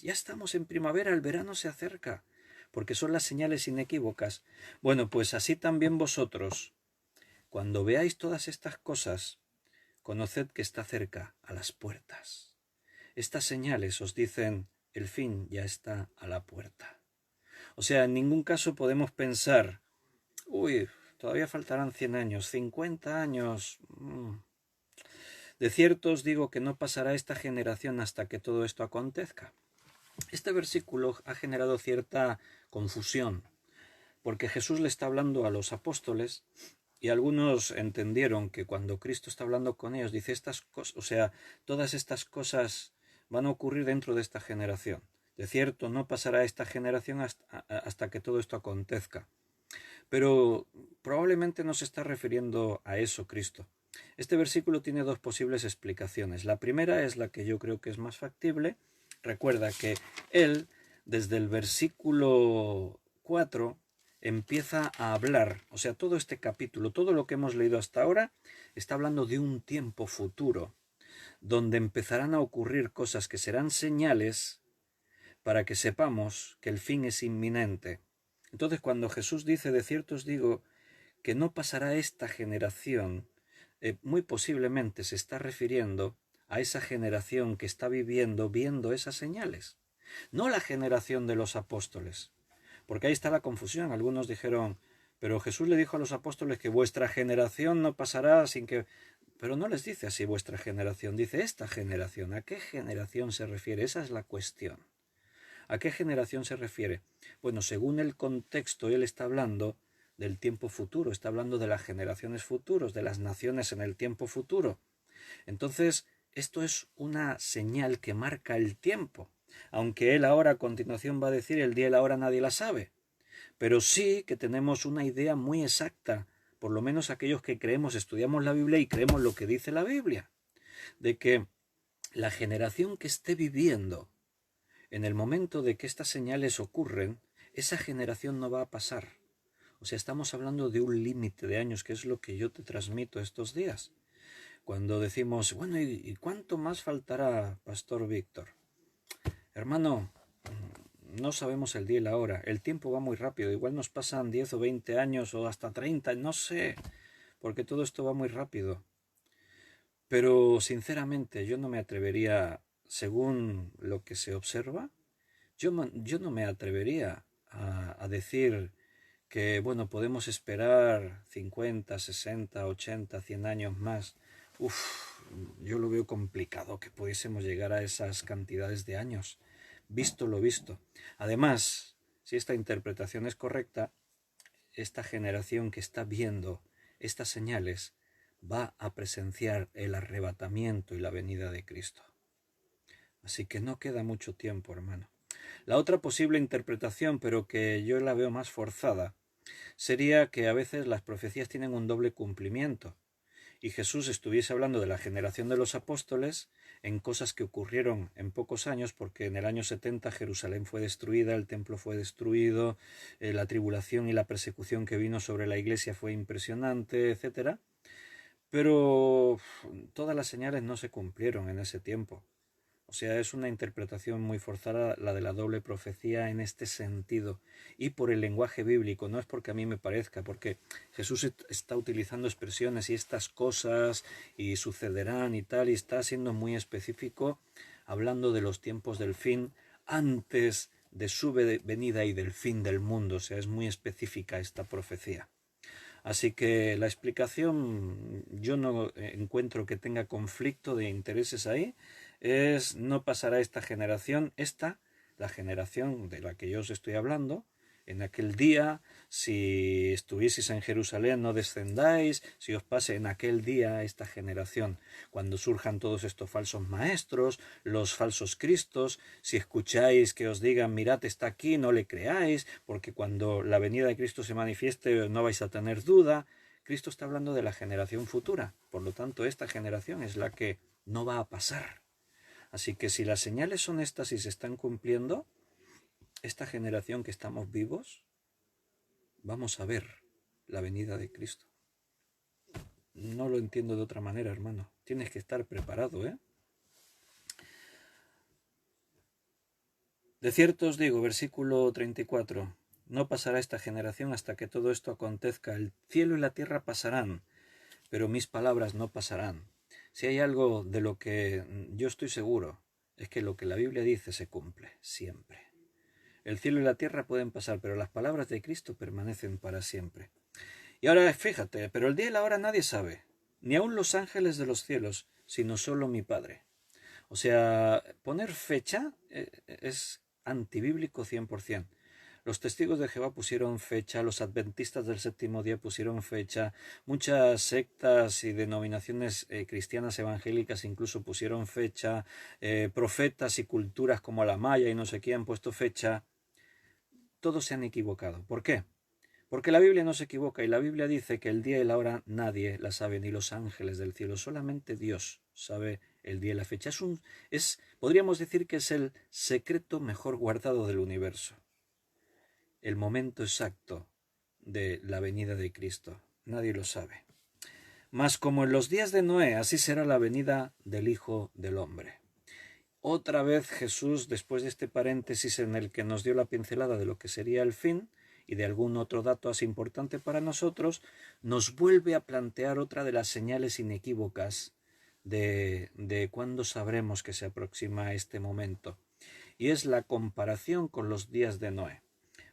ya estamos en primavera, el verano se acerca, porque son las señales inequívocas. Bueno, pues así también vosotros, cuando veáis todas estas cosas, conoced que está cerca, a las puertas. Estas señales os dicen, el fin ya está a la puerta. O sea, en ningún caso podemos pensar, todavía faltarán 100 años, 50 años. De cierto os digo que no pasará esta generación hasta que todo esto acontezca. Este versículo ha generado cierta confusión, porque Jesús le está hablando a los apóstoles y algunos entendieron que cuando Cristo está hablando con ellos, dice estas cosas, o sea, todas estas cosas van a ocurrir dentro de esta generación. De cierto, no pasará esta generación hasta que todo esto acontezca. Pero probablemente no se está refiriendo a eso Cristo. Este versículo tiene dos posibles explicaciones. La primera es la que yo creo que es más factible. Recuerda que él, desde el versículo 4, empieza a hablar, o sea, todo este capítulo, todo lo que hemos leído hasta ahora, está hablando de un tiempo futuro, donde empezarán a ocurrir cosas que serán señales para que sepamos que el fin es inminente. Entonces, cuando Jesús dice, de cierto os digo, que no pasará esta generación, muy posiblemente se está refiriendo a esa generación que está viendo esas señales. No la generación de los apóstoles, porque ahí está la confusión. Algunos dijeron, pero Jesús le dijo a los apóstoles que vuestra generación no pasará sin que... Pero no les dice así vuestra generación, dice esta generación. ¿A qué generación se refiere? Esa es la cuestión. ¿A qué generación se refiere? Bueno, según el contexto, él está hablando del tiempo futuro, está hablando de las generaciones futuras, de las naciones en el tiempo futuro. Entonces, esto es una señal que marca el tiempo, aunque él ahora a continuación va a decir el día y la hora nadie la sabe, pero sí que tenemos una idea muy exacta, por lo menos aquellos que creemos, estudiamos la Biblia y creemos lo que dice la Biblia, de que la generación que esté viviendo en el momento de que estas señales ocurren, esa generación no va a pasar. O sea, estamos hablando de un límite de años, que es lo que yo te transmito estos días. Cuando decimos, bueno, ¿y cuánto más faltará, Pastor Víctor? Hermano, no sabemos el día y la hora. El tiempo va muy rápido. Igual nos pasan 10 o 20 años o hasta 30, no sé, porque todo esto va muy rápido. Pero sinceramente yo no me atrevería, según lo que se observa, yo no me atrevería a decir que, bueno, podemos esperar 50, 60, 80, 100 años más. Yo lo veo complicado que pudiésemos llegar a esas cantidades de años, visto lo visto. Además, si esta interpretación es correcta, esta generación que está viendo estas señales va a presenciar el arrebatamiento y la venida de Cristo. Así que no queda mucho tiempo, hermano. La otra posible interpretación, pero que yo la veo más forzada, sería que a veces las profecías tienen un doble cumplimiento y Jesús estuviese hablando de la generación de los apóstoles en cosas que ocurrieron en pocos años, porque en el año 70 Jerusalén fue destruida, el templo fue destruido, la tribulación y la persecución que vino sobre la iglesia fue impresionante, etc. Pero todas las señales no se cumplieron en ese tiempo. O sea, es una interpretación muy forzada la de la doble profecía en este sentido. Y por el lenguaje bíblico, no es porque a mí me parezca, porque Jesús está utilizando expresiones y estas cosas y sucederán y tal, y está siendo muy específico, hablando de los tiempos del fin antes de su venida y del fin del mundo. O sea, es muy específica esta profecía. Así que la explicación, yo no encuentro que tenga conflicto de intereses ahí, es no pasará esta generación, la generación de la que yo os estoy hablando, en aquel día, si estuvieseis en Jerusalén no descendáis, si os pase en aquel día esta generación, cuando surjan todos estos falsos maestros, los falsos cristos, si escucháis que os digan mirad está aquí, no le creáis, porque cuando la venida de Cristo se manifieste no vais a tener duda. Cristo está hablando de la generación futura, por lo tanto esta generación es la que no va a pasar. Así que si las señales son estas y se están cumpliendo, esta generación que estamos vivos, vamos a ver la venida de Cristo. No lo entiendo de otra manera, hermano. Tienes que estar preparado, ¿eh? De cierto os digo, versículo 34, no pasará esta generación hasta que todo esto acontezca. El cielo y la tierra pasarán, pero mis palabras no pasarán. Si hay algo de lo que yo estoy seguro, es que lo que la Biblia dice se cumple, siempre. El cielo y la tierra pueden pasar, pero las palabras de Cristo permanecen para siempre. Y ahora fíjate, pero el día y la hora nadie sabe, ni aun los ángeles de los cielos, sino solo mi Padre. O sea, poner fecha es antibíblico 100%. Los testigos de Jehová pusieron fecha, los adventistas del séptimo día pusieron fecha, muchas sectas y denominaciones cristianas evangélicas incluso pusieron fecha, profetas y culturas como la maya y no sé quién han puesto fecha. Todos se han equivocado. ¿Por qué? Porque la Biblia no se equivoca y la Biblia dice que el día y la hora nadie la sabe, ni los ángeles del cielo, solamente Dios sabe el día y la fecha. Podríamos decir que es el secreto mejor guardado del universo. El momento exacto de la venida de Cristo. Nadie lo sabe. Mas como en los días de Noé, así será la venida del Hijo del Hombre. Otra vez Jesús, después de este paréntesis en el que nos dio la pincelada de lo que sería el fin y de algún otro dato así importante para nosotros, nos vuelve a plantear otra de las señales inequívocas de cuándo sabremos que se aproxima este momento. Y es la comparación con los días de Noé.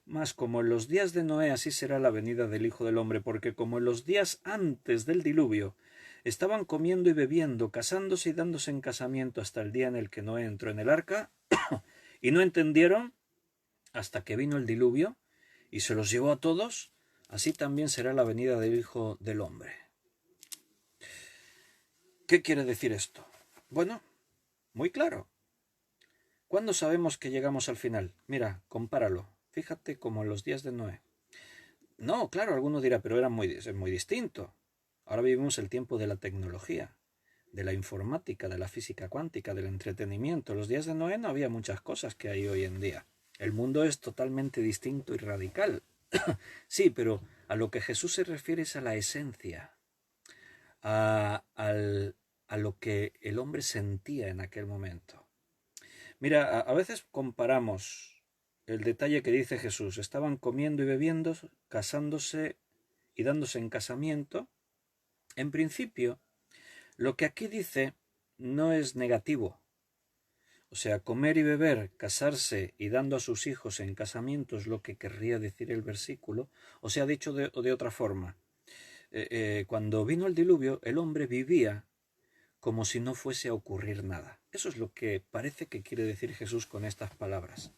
Mas como en los días de Noé, así será la venida del Hijo del Hombre, porque como en los días antes del diluvio estaban comiendo y bebiendo, casándose y dándose en casamiento hasta el día en el que Noé entró en el arca, y no entendieron hasta que vino el diluvio y se los llevó a todos, así también será la venida del Hijo del Hombre. ¿Qué quiere decir esto? Bueno, muy claro. ¿Cuándo sabemos que llegamos al final? Mira, compáralo. Fíjate como en los días de Noé. No, claro, alguno dirá, pero es muy distinto. Ahora vivimos el tiempo de la tecnología, de la informática, de la física cuántica, del entretenimiento. En los días de Noé no había muchas cosas que hay hoy en día. El mundo es totalmente distinto y radical. Sí, pero a lo que Jesús se refiere es a la esencia, a lo que el hombre sentía en aquel momento. Mira, a veces comparamos el detalle que dice Jesús. Estaban comiendo y bebiendo, casándose y dándose en casamiento. En principio, lo que aquí dice no es negativo. O sea, comer y beber, casarse y dando a sus hijos en casamiento es lo que querría decir el versículo. O sea, dicho de otra forma, cuando vino el diluvio, el hombre vivía como si no fuese a ocurrir nada. Eso es lo que parece que quiere decir Jesús con estas palabras.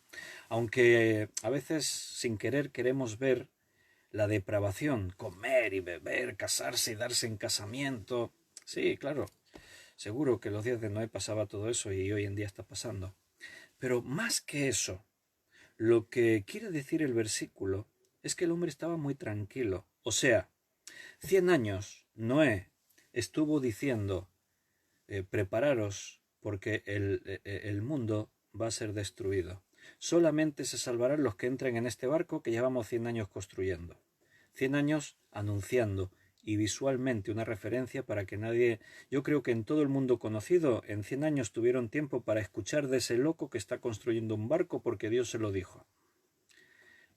Aunque a veces sin querer queremos ver la depravación, comer y beber, casarse y darse en casamiento. Sí, claro, seguro que los días de Noé pasaba todo eso y hoy en día está pasando. Pero más que eso, lo que quiere decir el versículo es que el hombre estaba muy tranquilo. O sea, 100 años Noé estuvo diciendo, prepararos porque el mundo va a ser destruido. Solamente se salvarán los que entren en este barco que llevamos 100 años construyendo. 100 años anunciando y visualmente una referencia para que nadie... Yo creo que en todo el mundo conocido, en 100 años tuvieron tiempo para escuchar de ese loco que está construyendo un barco porque Dios se lo dijo.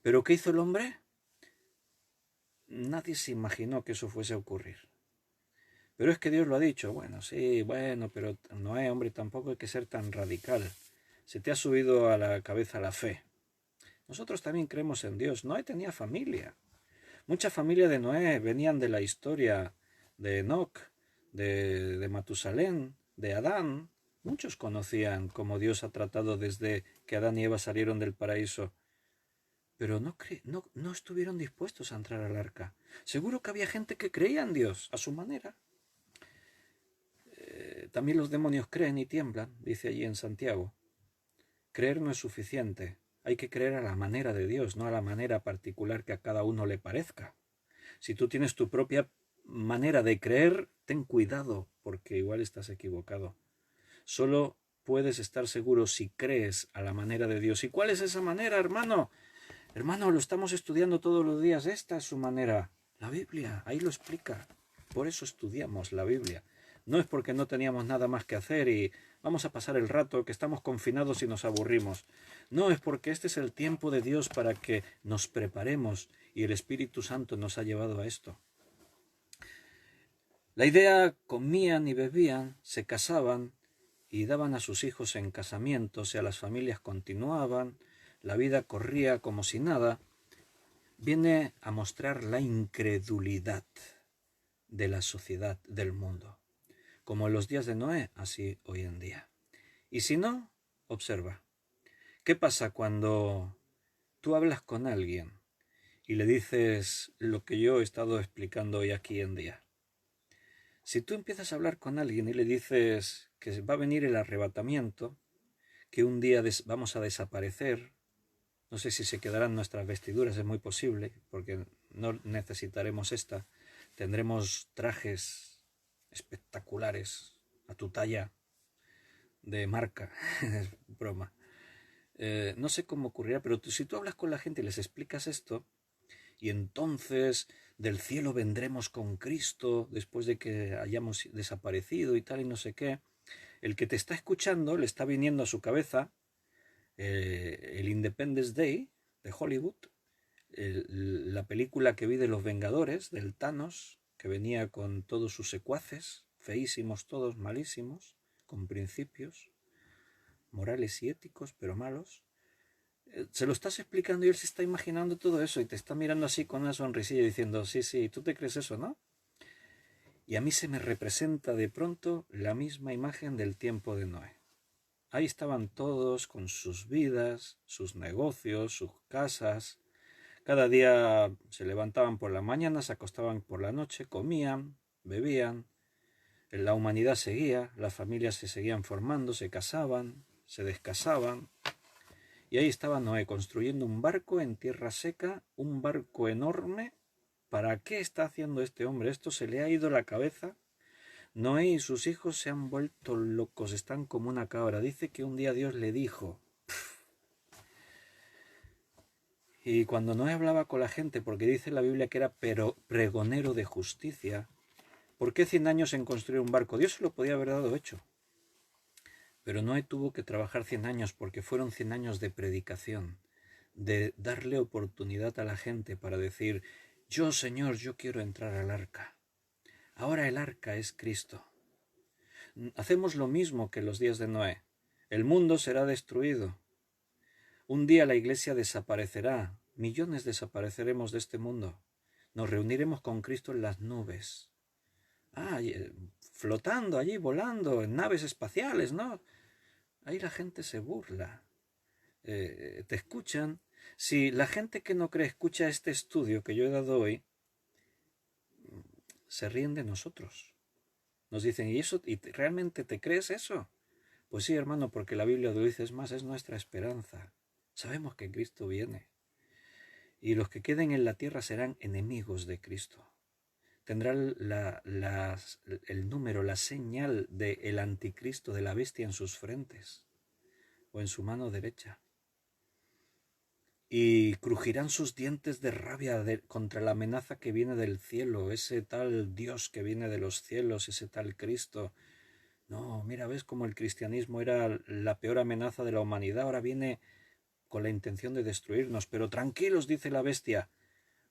¿Pero qué hizo el hombre? Nadie se imaginó que eso fuese a ocurrir. Pero es que Dios lo ha dicho. Bueno, sí, bueno, pero Noé, hombre, tampoco hay que ser tan radical. Se te ha subido a la cabeza la fe. Nosotros también creemos en Dios. Noé tenía familia. Mucha familia de Noé venían de la historia de Enoc, de Matusalén, de Adán. Muchos conocían cómo Dios ha tratado desde que Adán y Eva salieron del paraíso. Pero no estuvieron dispuestos a entrar al arca. Seguro que había gente que creía en Dios a su manera. También los demonios creen y tiemblan, dice allí en Santiago. Creer no es suficiente. Hay que creer a la manera de Dios, no a la manera particular que a cada uno le parezca. Si tú tienes tu propia manera de creer, ten cuidado, porque igual estás equivocado. Solo puedes estar seguro si crees a la manera de Dios. ¿Y cuál es esa manera, hermano? Hermano, lo estamos estudiando todos los días. Esta es su manera. La Biblia, ahí lo explica. Por eso estudiamos la Biblia. No es porque no teníamos nada más que hacer y vamos a pasar el rato, que estamos confinados y nos aburrimos. No, es porque este es el tiempo de Dios para que nos preparemos y el Espíritu Santo nos ha llevado a esto. La idea, comían y bebían, se casaban y daban a sus hijos en casamiento, o sea, las familias continuaban, la vida corría como si nada, viene a mostrar la incredulidad de la sociedad, del mundo. Como en los días de Noé, así hoy en día. Y si no, observa. ¿Qué pasa cuando tú hablas con alguien y le dices lo que yo he estado explicando hoy aquí en día? Si tú empiezas a hablar con alguien y le dices que va a venir el arrebatamiento, que un día vamos a desaparecer, no sé si se quedarán nuestras vestiduras, es muy posible, porque no necesitaremos esta, tendremos trajes espectaculares a tu talla de marca, es broma. No sé cómo ocurrirá, pero si tú hablas con la gente y les explicas esto, y entonces del cielo vendremos con Cristo después de que hayamos desaparecido y tal y no sé qué, el que te está escuchando le está viniendo a su cabeza el Independence Day de Hollywood, la película que vi de los Vengadores, del Thanos, que venía con todos sus secuaces, feísimos todos, malísimos, con principios morales y éticos, pero malos. Se lo estás explicando y él se está imaginando todo eso y te está mirando así con una sonrisilla diciendo, sí, sí, tú te crees eso, ¿no? Y a mí se me representa de pronto la misma imagen del tiempo de Noé. Ahí estaban todos con sus vidas, sus negocios, sus casas. Cada día se levantaban por la mañana, se acostaban por la noche, comían, bebían. La humanidad seguía, las familias se seguían formando, se casaban, se descasaban. Y ahí estaba Noé construyendo un barco en tierra seca, un barco enorme. ¿Para qué está haciendo este hombre? Esto se le ha ido la cabeza. Noé y sus hijos se han vuelto locos, están como una cabra. Dice que un día Dios le dijo. Y cuando Noé hablaba con la gente, porque dice la Biblia que era pregonero de justicia, ¿por qué 100 años en construir un barco? Dios se lo podía haber dado hecho. Pero Noé tuvo que trabajar 100 años porque fueron 100 años de predicación, de darle oportunidad a la gente para decir, yo, Señor, yo quiero entrar al arca. Ahora el arca es Cristo. Hacemos lo mismo que en los días de Noé. El mundo será destruido. Un día la iglesia desaparecerá. Millones desapareceremos de este mundo. Nos reuniremos con Cristo en las nubes. Flotando allí, volando, en naves espaciales, ¿no? Ahí la gente se burla. Te escuchan. Si la gente que no cree escucha este estudio que yo he dado hoy, se ríen de nosotros. Nos dicen, ¿y eso? ¿Y realmente te crees eso? Pues sí, hermano, porque la Biblia lo dice, es más, es nuestra esperanza. Sabemos que Cristo viene. Y los que queden en la tierra serán enemigos de Cristo. Tendrán el número, la señal del anticristo, de la bestia en sus frentes o en su mano derecha. Y crujirán sus dientes de rabia contra la amenaza que viene del cielo, ese tal Dios que viene de los cielos, ese tal Cristo. No, mira, ves cómo el cristianismo era la peor amenaza de la humanidad, ahora viene con la intención de destruirnos, pero tranquilos, dice la bestia,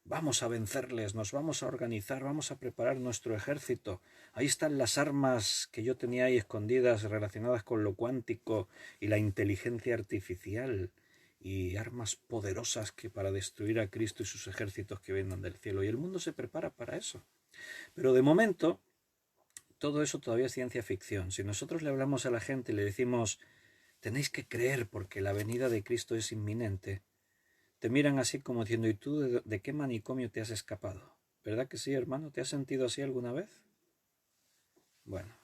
vamos a vencerles, nos vamos a organizar, vamos a preparar nuestro ejército. Ahí están las armas que yo tenía ahí escondidas relacionadas con lo cuántico y la inteligencia artificial y armas poderosas que para destruir a Cristo y sus ejércitos que vengan del cielo. Y el mundo se prepara para eso. Pero de momento, todo eso todavía es ciencia ficción. Si nosotros le hablamos a la gente y le decimos, tenéis que creer porque la venida de Cristo es inminente, te miran así como diciendo, ¿y tú de qué manicomio te has escapado? ¿Verdad que sí, hermano? ¿Te has sentido así alguna vez? Bueno.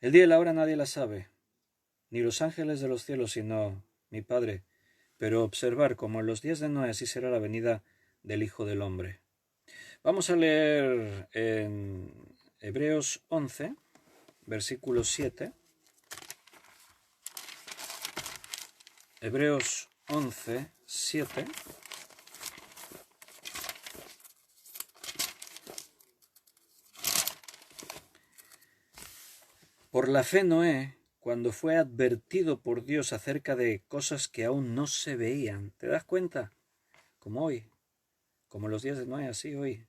El día y la hora nadie la sabe, ni los ángeles de los cielos, sino mi Padre. Pero observar como en los días de Noé así será la venida del Hijo del Hombre. Vamos a leer en Hebreos 11, versículo 7. Hebreos 11, 7. Por la fe Noé, cuando fue advertido por Dios acerca de cosas que aún no se veían, ¿te das cuenta? Como hoy, como los días de Noé, así hoy.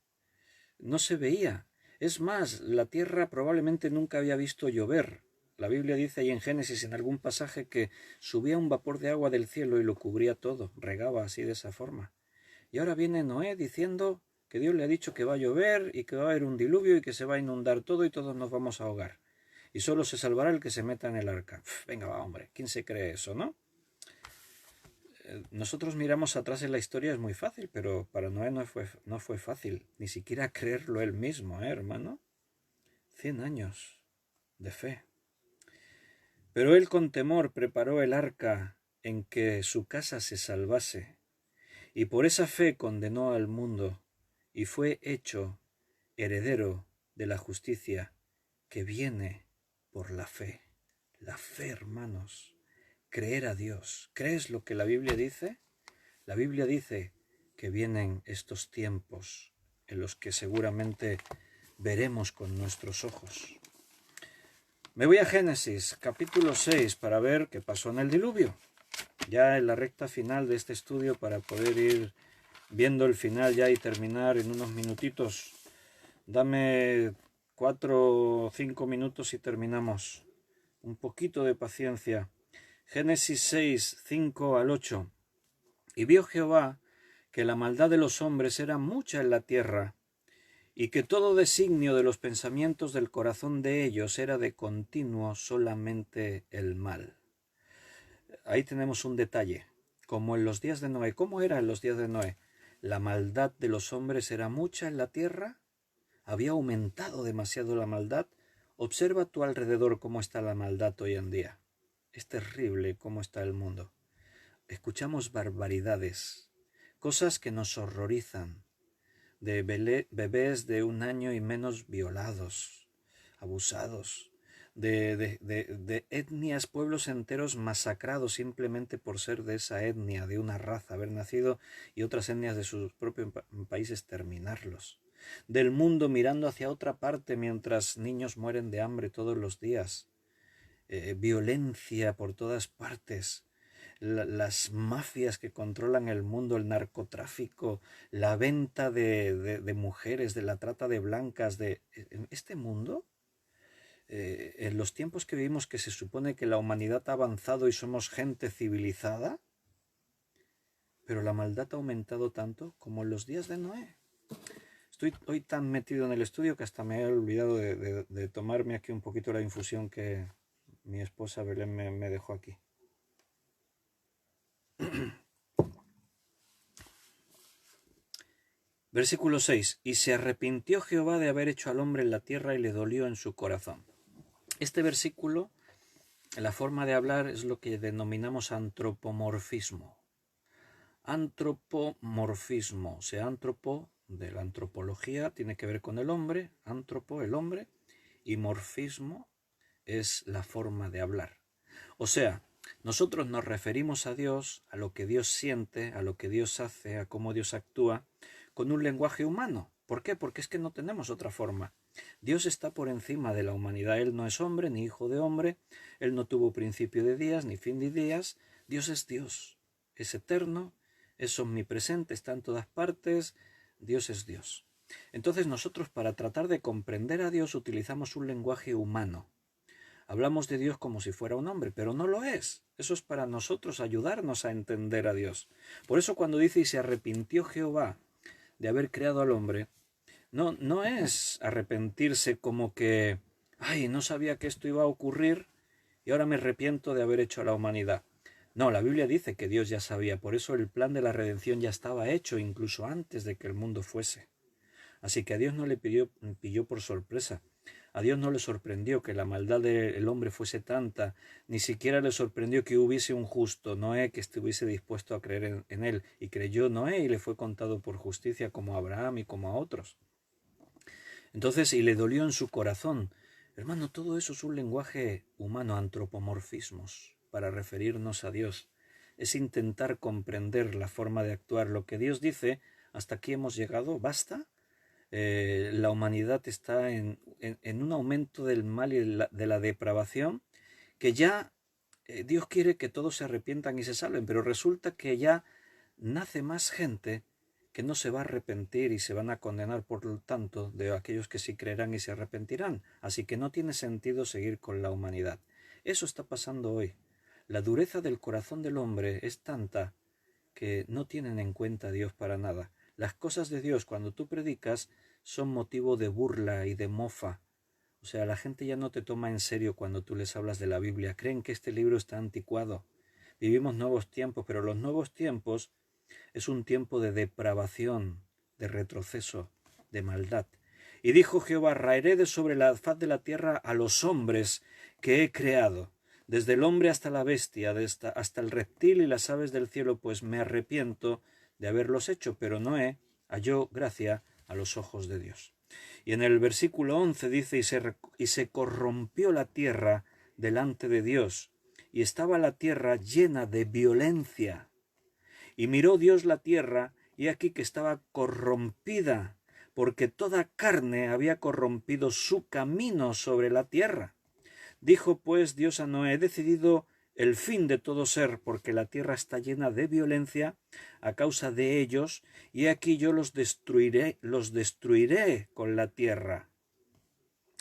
No se veía. Es más, la tierra probablemente nunca había visto llover. La Biblia dice ahí en Génesis, en algún pasaje, que subía un vapor de agua del cielo y lo cubría todo, regaba así de esa forma. Y ahora viene Noé diciendo que Dios le ha dicho que va a llover y que va a haber un diluvio y que se va a inundar todo y todos nos vamos a ahogar. Y solo se salvará el que se meta en el arca. Venga, va, hombre, ¿quién se cree eso, no? Nosotros miramos atrás en la historia, es muy fácil, pero para Noé no fue fácil, ni siquiera creerlo él mismo, hermano. 100 años de fe. Pero él con temor preparó el arca en que su casa se salvase, y por esa fe condenó al mundo, y fue hecho heredero de la justicia que viene por la fe. La fe, hermanos. Creer a Dios. ¿Crees lo que la Biblia dice? La Biblia dice que vienen estos tiempos en los que seguramente veremos con nuestros ojos. Me voy a Génesis, capítulo 6, para ver qué pasó en el diluvio. Ya en la recta final de este estudio para poder ir viendo el final ya y terminar en unos minutitos. Dame 4 o 5 minutos y terminamos. Un poquito de paciencia. Génesis 6, 5 al 8. Y vio Jehová que la maldad de los hombres era mucha en la tierra, y que todo designio de los pensamientos del corazón de ellos era de continuo solamente el mal. Ahí tenemos un detalle, como en los días de Noé. ¿Cómo era en los días de Noé? La maldad de los hombres era mucha en la tierra, había aumentado demasiado la maldad. Observa a tu alrededor cómo está la maldad hoy en día. Es terrible cómo está el mundo. Escuchamos barbaridades, cosas que nos horrorizan, de bebés de 1 año y menos violados, abusados, de etnias, pueblos enteros masacrados simplemente por ser de esa etnia, de una raza, haber nacido, y otras etnias de sus propios países terminarlos. Del mundo mirando hacia otra parte mientras niños mueren de hambre todos los días. Violencia por todas partes. Las mafias que controlan el mundo, el narcotráfico, la venta de mujeres, de la trata de blancas, en este mundo, en los tiempos que vivimos, que se supone que la humanidad ha avanzado y somos gente civilizada, pero la maldad ha aumentado tanto como en los días de Noé. Estoy hoy tan metido en el estudio que hasta me he olvidado de tomarme aquí un poquito la infusión que mi esposa Belén me dejó aquí. Versículo 6. Y se arrepintió Jehová de haber hecho al hombre en la tierra y le dolió en su corazón. Este versículo, la forma de hablar es lo que denominamos antropomorfismo. Antropomorfismo, o sea, antropo de la antropología tiene que ver con el hombre, antropo, el hombre, y morfismo es la forma de hablar. O sea, nosotros nos referimos a Dios, a lo que Dios siente, a lo que Dios hace, a cómo Dios actúa, con un lenguaje humano. ¿Por qué? Porque es que no tenemos otra forma. Dios está por encima de la humanidad. Él no es hombre ni hijo de hombre. Él no tuvo principio de días ni fin de días. Dios, es eterno, es omnipresente, está en todas partes. Dios es Dios. Entonces nosotros, para tratar de comprender a Dios, utilizamos un lenguaje humano. Hablamos de Dios como si fuera un hombre, pero no lo es. Eso es para nosotros ayudarnos a entender a Dios. Por eso cuando dice y se arrepintió Jehová de haber creado al hombre, no es arrepentirse como que, ay, no sabía que esto iba a ocurrir y ahora me arrepiento de haber hecho a la humanidad. No, la Biblia dice que Dios ya sabía, por eso el plan de la redención ya estaba hecho incluso antes de que el mundo fuese. Así que a Dios no le pilló por sorpresa. A Dios no le sorprendió que la maldad del hombre fuese tanta, ni siquiera le sorprendió que hubiese un justo, Noé, que estuviese dispuesto a creer en él. Y creyó Noé y le fue contado por justicia como a Abraham y como a otros. Entonces, y le dolió en su corazón. Hermano, todo eso es un lenguaje humano, antropomorfismos, para referirnos a Dios. Es intentar comprender la forma de actuar. Lo que Dios dice, hasta aquí hemos llegado, ¿basta? La humanidad está en un aumento del mal y de la depravación, que ya Dios quiere que todos se arrepientan y se salven, pero resulta que ya nace más gente que no se va a arrepentir y se van a condenar por lo tanto de aquellos que sí creerán y se arrepentirán. Así que no tiene sentido seguir con la humanidad. Eso está pasando hoy. La dureza del corazón del hombre es tanta que no tienen en cuenta a Dios para nada. Las cosas de Dios, cuando tú predicas, son motivo de burla y de mofa. O sea, la gente ya no te toma en serio cuando tú les hablas de la Biblia. Creen que este libro está anticuado. Vivimos nuevos tiempos, pero los nuevos tiempos es un tiempo de depravación, de retroceso, de maldad. Y dijo Jehová, raeré de sobre la faz de la tierra a los hombres que he creado, desde el hombre hasta la bestia, hasta el reptil y las aves del cielo, pues me arrepiento de haberlos hecho, pero Noé halló gracia a los ojos de Dios. Y en el versículo 11 dice, y se corrompió la tierra delante de Dios, y estaba la tierra llena de violencia. Y miró Dios la tierra, y aquí que estaba corrompida, porque toda carne había corrompido su camino sobre la tierra. Dijo pues Dios a Noé, he decidido el fin de todo ser, porque la tierra está llena de violencia a causa de ellos, y aquí yo los destruiré con la tierra.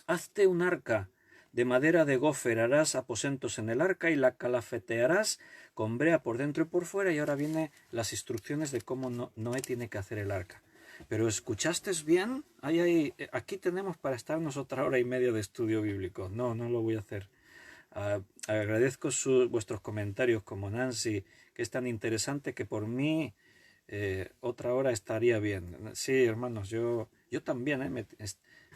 Hazte un arca de madera de gofer, harás aposentos en el arca y la calafetearás con brea por dentro y por fuera. Y ahora vienen las instrucciones de cómo Noé tiene que hacer el arca. Pero ¿escuchaste bien? Aquí tenemos para estarnos otra hora y media de estudio bíblico. No lo voy a hacer. Agradezco vuestros comentarios, como Nancy, que es tan interesante que por mí otra hora estaría bien. Sí, hermanos, yo también,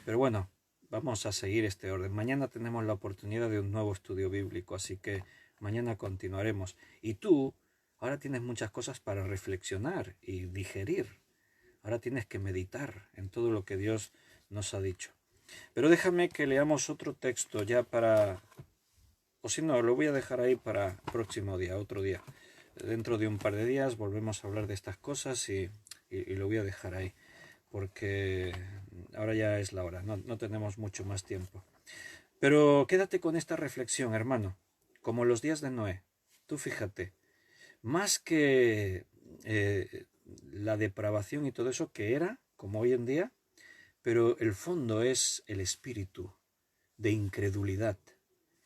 pero bueno, vamos a seguir este orden. Mañana tenemos la oportunidad de un nuevo estudio bíblico, así que mañana continuaremos. Y tú ahora tienes muchas cosas para reflexionar y digerir. Ahora tienes que meditar en todo lo que Dios nos ha dicho. Pero déjame que leamos otro texto ya para... O si no, lo voy a dejar ahí para próximo día, otro día. Dentro de un par de días volvemos a hablar de estas cosas y lo voy a dejar ahí. Porque ahora ya es la hora, no tenemos mucho más tiempo. Pero quédate con esta reflexión, hermano. Como los días de Noé. Tú fíjate, más que la depravación y todo eso que era, como hoy en día, pero el fondo es el espíritu de incredulidad.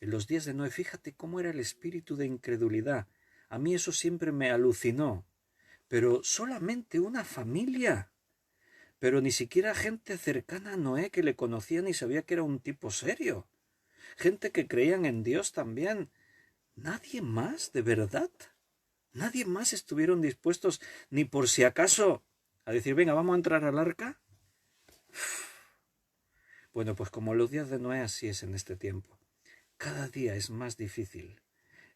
En los días de Noé, fíjate cómo era el espíritu de incredulidad. A mí eso siempre me alucinó. Pero solamente una familia. Pero ni siquiera gente cercana a Noé que le conocían y sabía que era un tipo serio. Gente que creían en Dios también. Nadie más, de verdad. Nadie más estuvieron dispuestos ni por si acaso a decir, venga, vamos a entrar al arca. Bueno, pues como los días de Noé, así es en este tiempo. Cada día es más difícil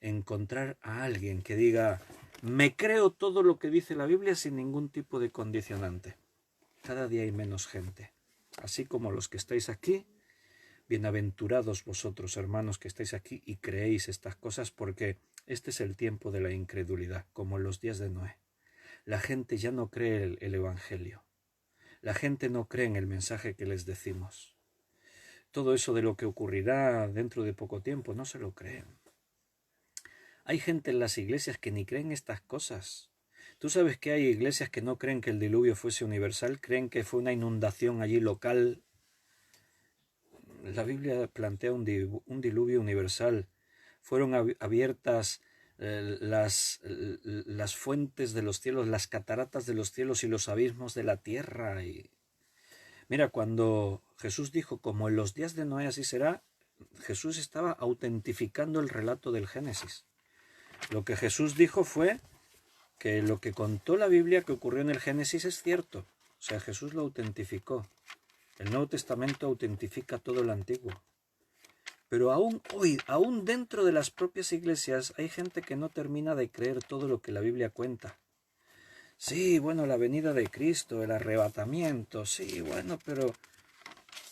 encontrar a alguien que diga, me creo todo lo que dice la Biblia sin ningún tipo de condicionante. Cada día hay menos gente. Así como los que estáis aquí, bienaventurados vosotros, hermanos, que estáis aquí y creéis estas cosas, porque este es el tiempo de la incredulidad, como en los días de Noé. La gente ya no cree el Evangelio. La gente no cree en el mensaje que les decimos. Todo eso de lo que ocurrirá dentro de poco tiempo, no se lo creen. Hay gente en las iglesias que ni creen estas cosas. Tú sabes que hay iglesias que no creen que el diluvio fuese universal, creen que fue una inundación allí local. La Biblia plantea un diluvio universal. Fueron abiertas las fuentes de los cielos, las cataratas de los cielos y los abismos de la tierra. Mira, cuando Jesús dijo, como en los días de Noé así será, Jesús estaba autentificando el relato del Génesis. Lo que Jesús dijo fue que lo que contó la Biblia que ocurrió en el Génesis es cierto. O sea, Jesús lo autentificó. El Nuevo Testamento autentifica todo el Antiguo. Pero aún hoy, aún dentro de las propias iglesias, hay gente que no termina de creer todo lo que la Biblia cuenta. Sí, bueno, la venida de Cristo, el arrebatamiento, sí, bueno, pero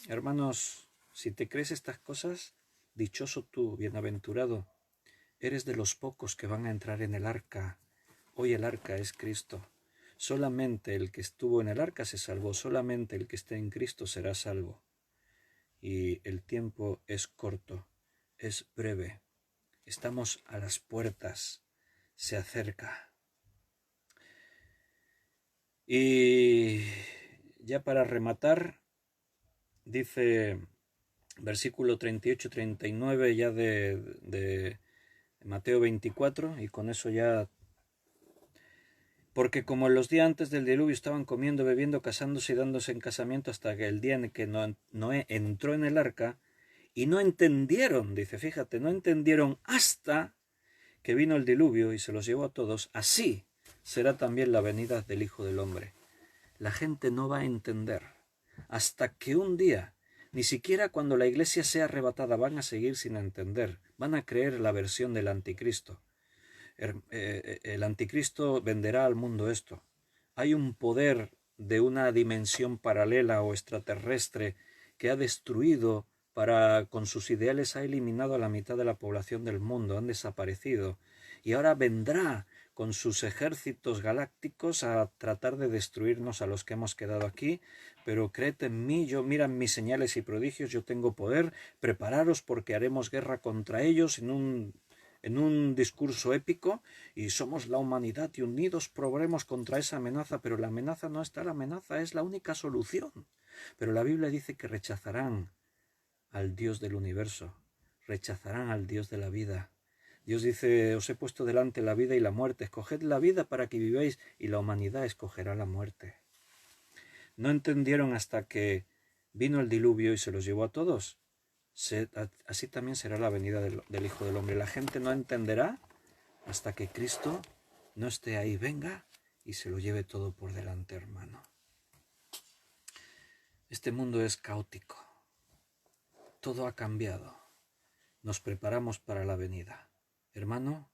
hermanos, si te crees estas cosas, dichoso tú, bienaventurado, eres de los pocos que van a entrar en el arca. Hoy el arca es Cristo. Solamente el que estuvo en el arca se salvó, solamente el que esté en Cristo será salvo. Y el tiempo es corto, es breve. Estamos a las puertas, se acerca. Y ya para rematar, dice versículo 38-39 ya de Mateo 24, y con eso ya... Porque como en los días antes del diluvio estaban comiendo, bebiendo, casándose y dándose en casamiento hasta que el día en que Noé entró en el arca, y no entendieron, dice, fíjate, no entendieron hasta que vino el diluvio y se los llevó a todos, así será también la venida del Hijo del Hombre. La gente no va a entender hasta que un día, ni siquiera cuando la iglesia sea arrebatada, van a seguir sin entender, van a creer la versión del anticristo. El anticristo venderá al mundo esto. Hay un poder de una dimensión paralela o extraterrestre que ha destruido, con sus ideales ha eliminado a la mitad de la población del mundo, han desaparecido, y ahora vendrá con sus ejércitos galácticos a tratar de destruirnos a los que hemos quedado aquí, pero creed en mí, miran mis señales y prodigios, yo tengo poder, prepararos porque haremos guerra contra ellos en en un discurso épico y somos la humanidad y unidos probaremos contra esa amenaza, pero la amenaza no está, la amenaza es la única solución. Pero la Biblia dice que rechazarán al Dios del universo, rechazarán al Dios de la vida. Dios dice, os he puesto delante la vida y la muerte, escoged la vida para que viváis y la humanidad escogerá la muerte. No entendieron hasta que vino el diluvio y se los llevó a todos. Así también será la venida del Hijo del Hombre. La gente no entenderá hasta que Cristo no esté ahí, venga y se lo lleve todo por delante, hermano. Este mundo es caótico. Todo ha cambiado. Nos preparamos para la venida. Hermano,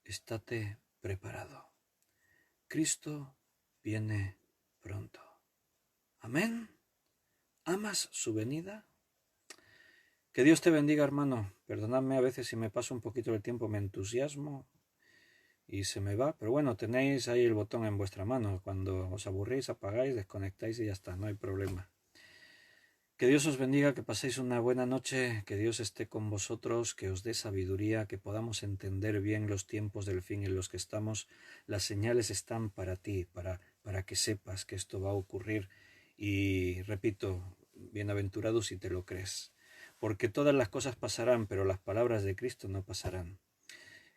estate preparado. Cristo viene pronto. Amén. ¿Amas su venida? Que Dios te bendiga, hermano. Perdonadme a veces si me paso un poquito del tiempo, me entusiasmo y se me va. Pero bueno, tenéis ahí el botón en vuestra mano. Cuando os aburrís, apagáis, desconectáis y ya está, no hay problema. Que Dios os bendiga, que paséis una buena noche, que Dios esté con vosotros, que os dé sabiduría, que podamos entender bien los tiempos del fin en los que estamos. Las señales están para ti, para que sepas que esto va a ocurrir. Y repito, bienaventurado si te lo crees. Porque todas las cosas pasarán, pero las palabras de Cristo no pasarán.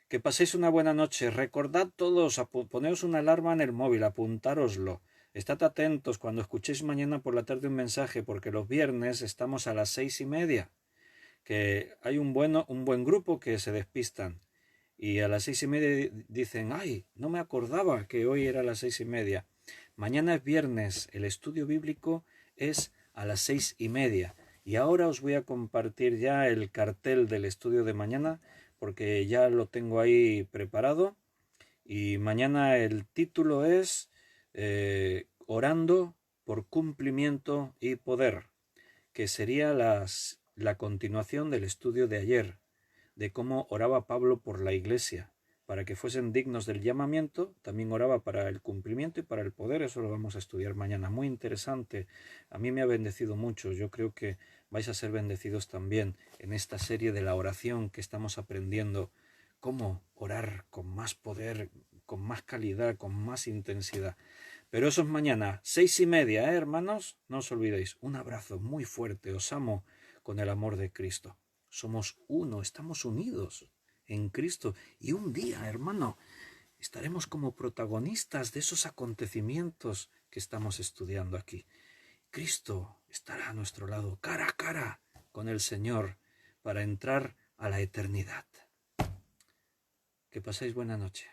Que paséis una buena noche. Recordad todos, poneos una alarma en el móvil, apuntároslo. Estad atentos cuando escuchéis mañana por la tarde un mensaje, porque los viernes estamos a las 6:30, que hay un buen grupo que se despistan. Y a las 6:30 dicen, ay, no me acordaba que hoy era a las 6:30. Mañana es viernes, el estudio bíblico es a las 6:30. Y ahora os voy a compartir ya el cartel del estudio de mañana, porque ya lo tengo ahí preparado. Y mañana el título es Orando por cumplimiento y poder, que sería la continuación del estudio de ayer, de cómo oraba Pablo por la iglesia, para que fuesen dignos del llamamiento, también oraba para el cumplimiento y para el poder. Eso lo vamos a estudiar mañana, muy interesante. A mí me ha bendecido mucho, yo creo que vais a ser bendecidos también en esta serie de la oración que estamos aprendiendo, cómo orar con más poder, con más calidad, con más intensidad. Pero eso es mañana, 6:30, hermanos, no os olvidéis. Un abrazo muy fuerte, os amo con el amor de Cristo. Somos uno, estamos unidos en Cristo. Y un día, hermano, estaremos como protagonistas de esos acontecimientos que estamos estudiando aquí. Cristo estará a nuestro lado, cara a cara con el Señor, para entrar a la eternidad. Que paséis buena noche.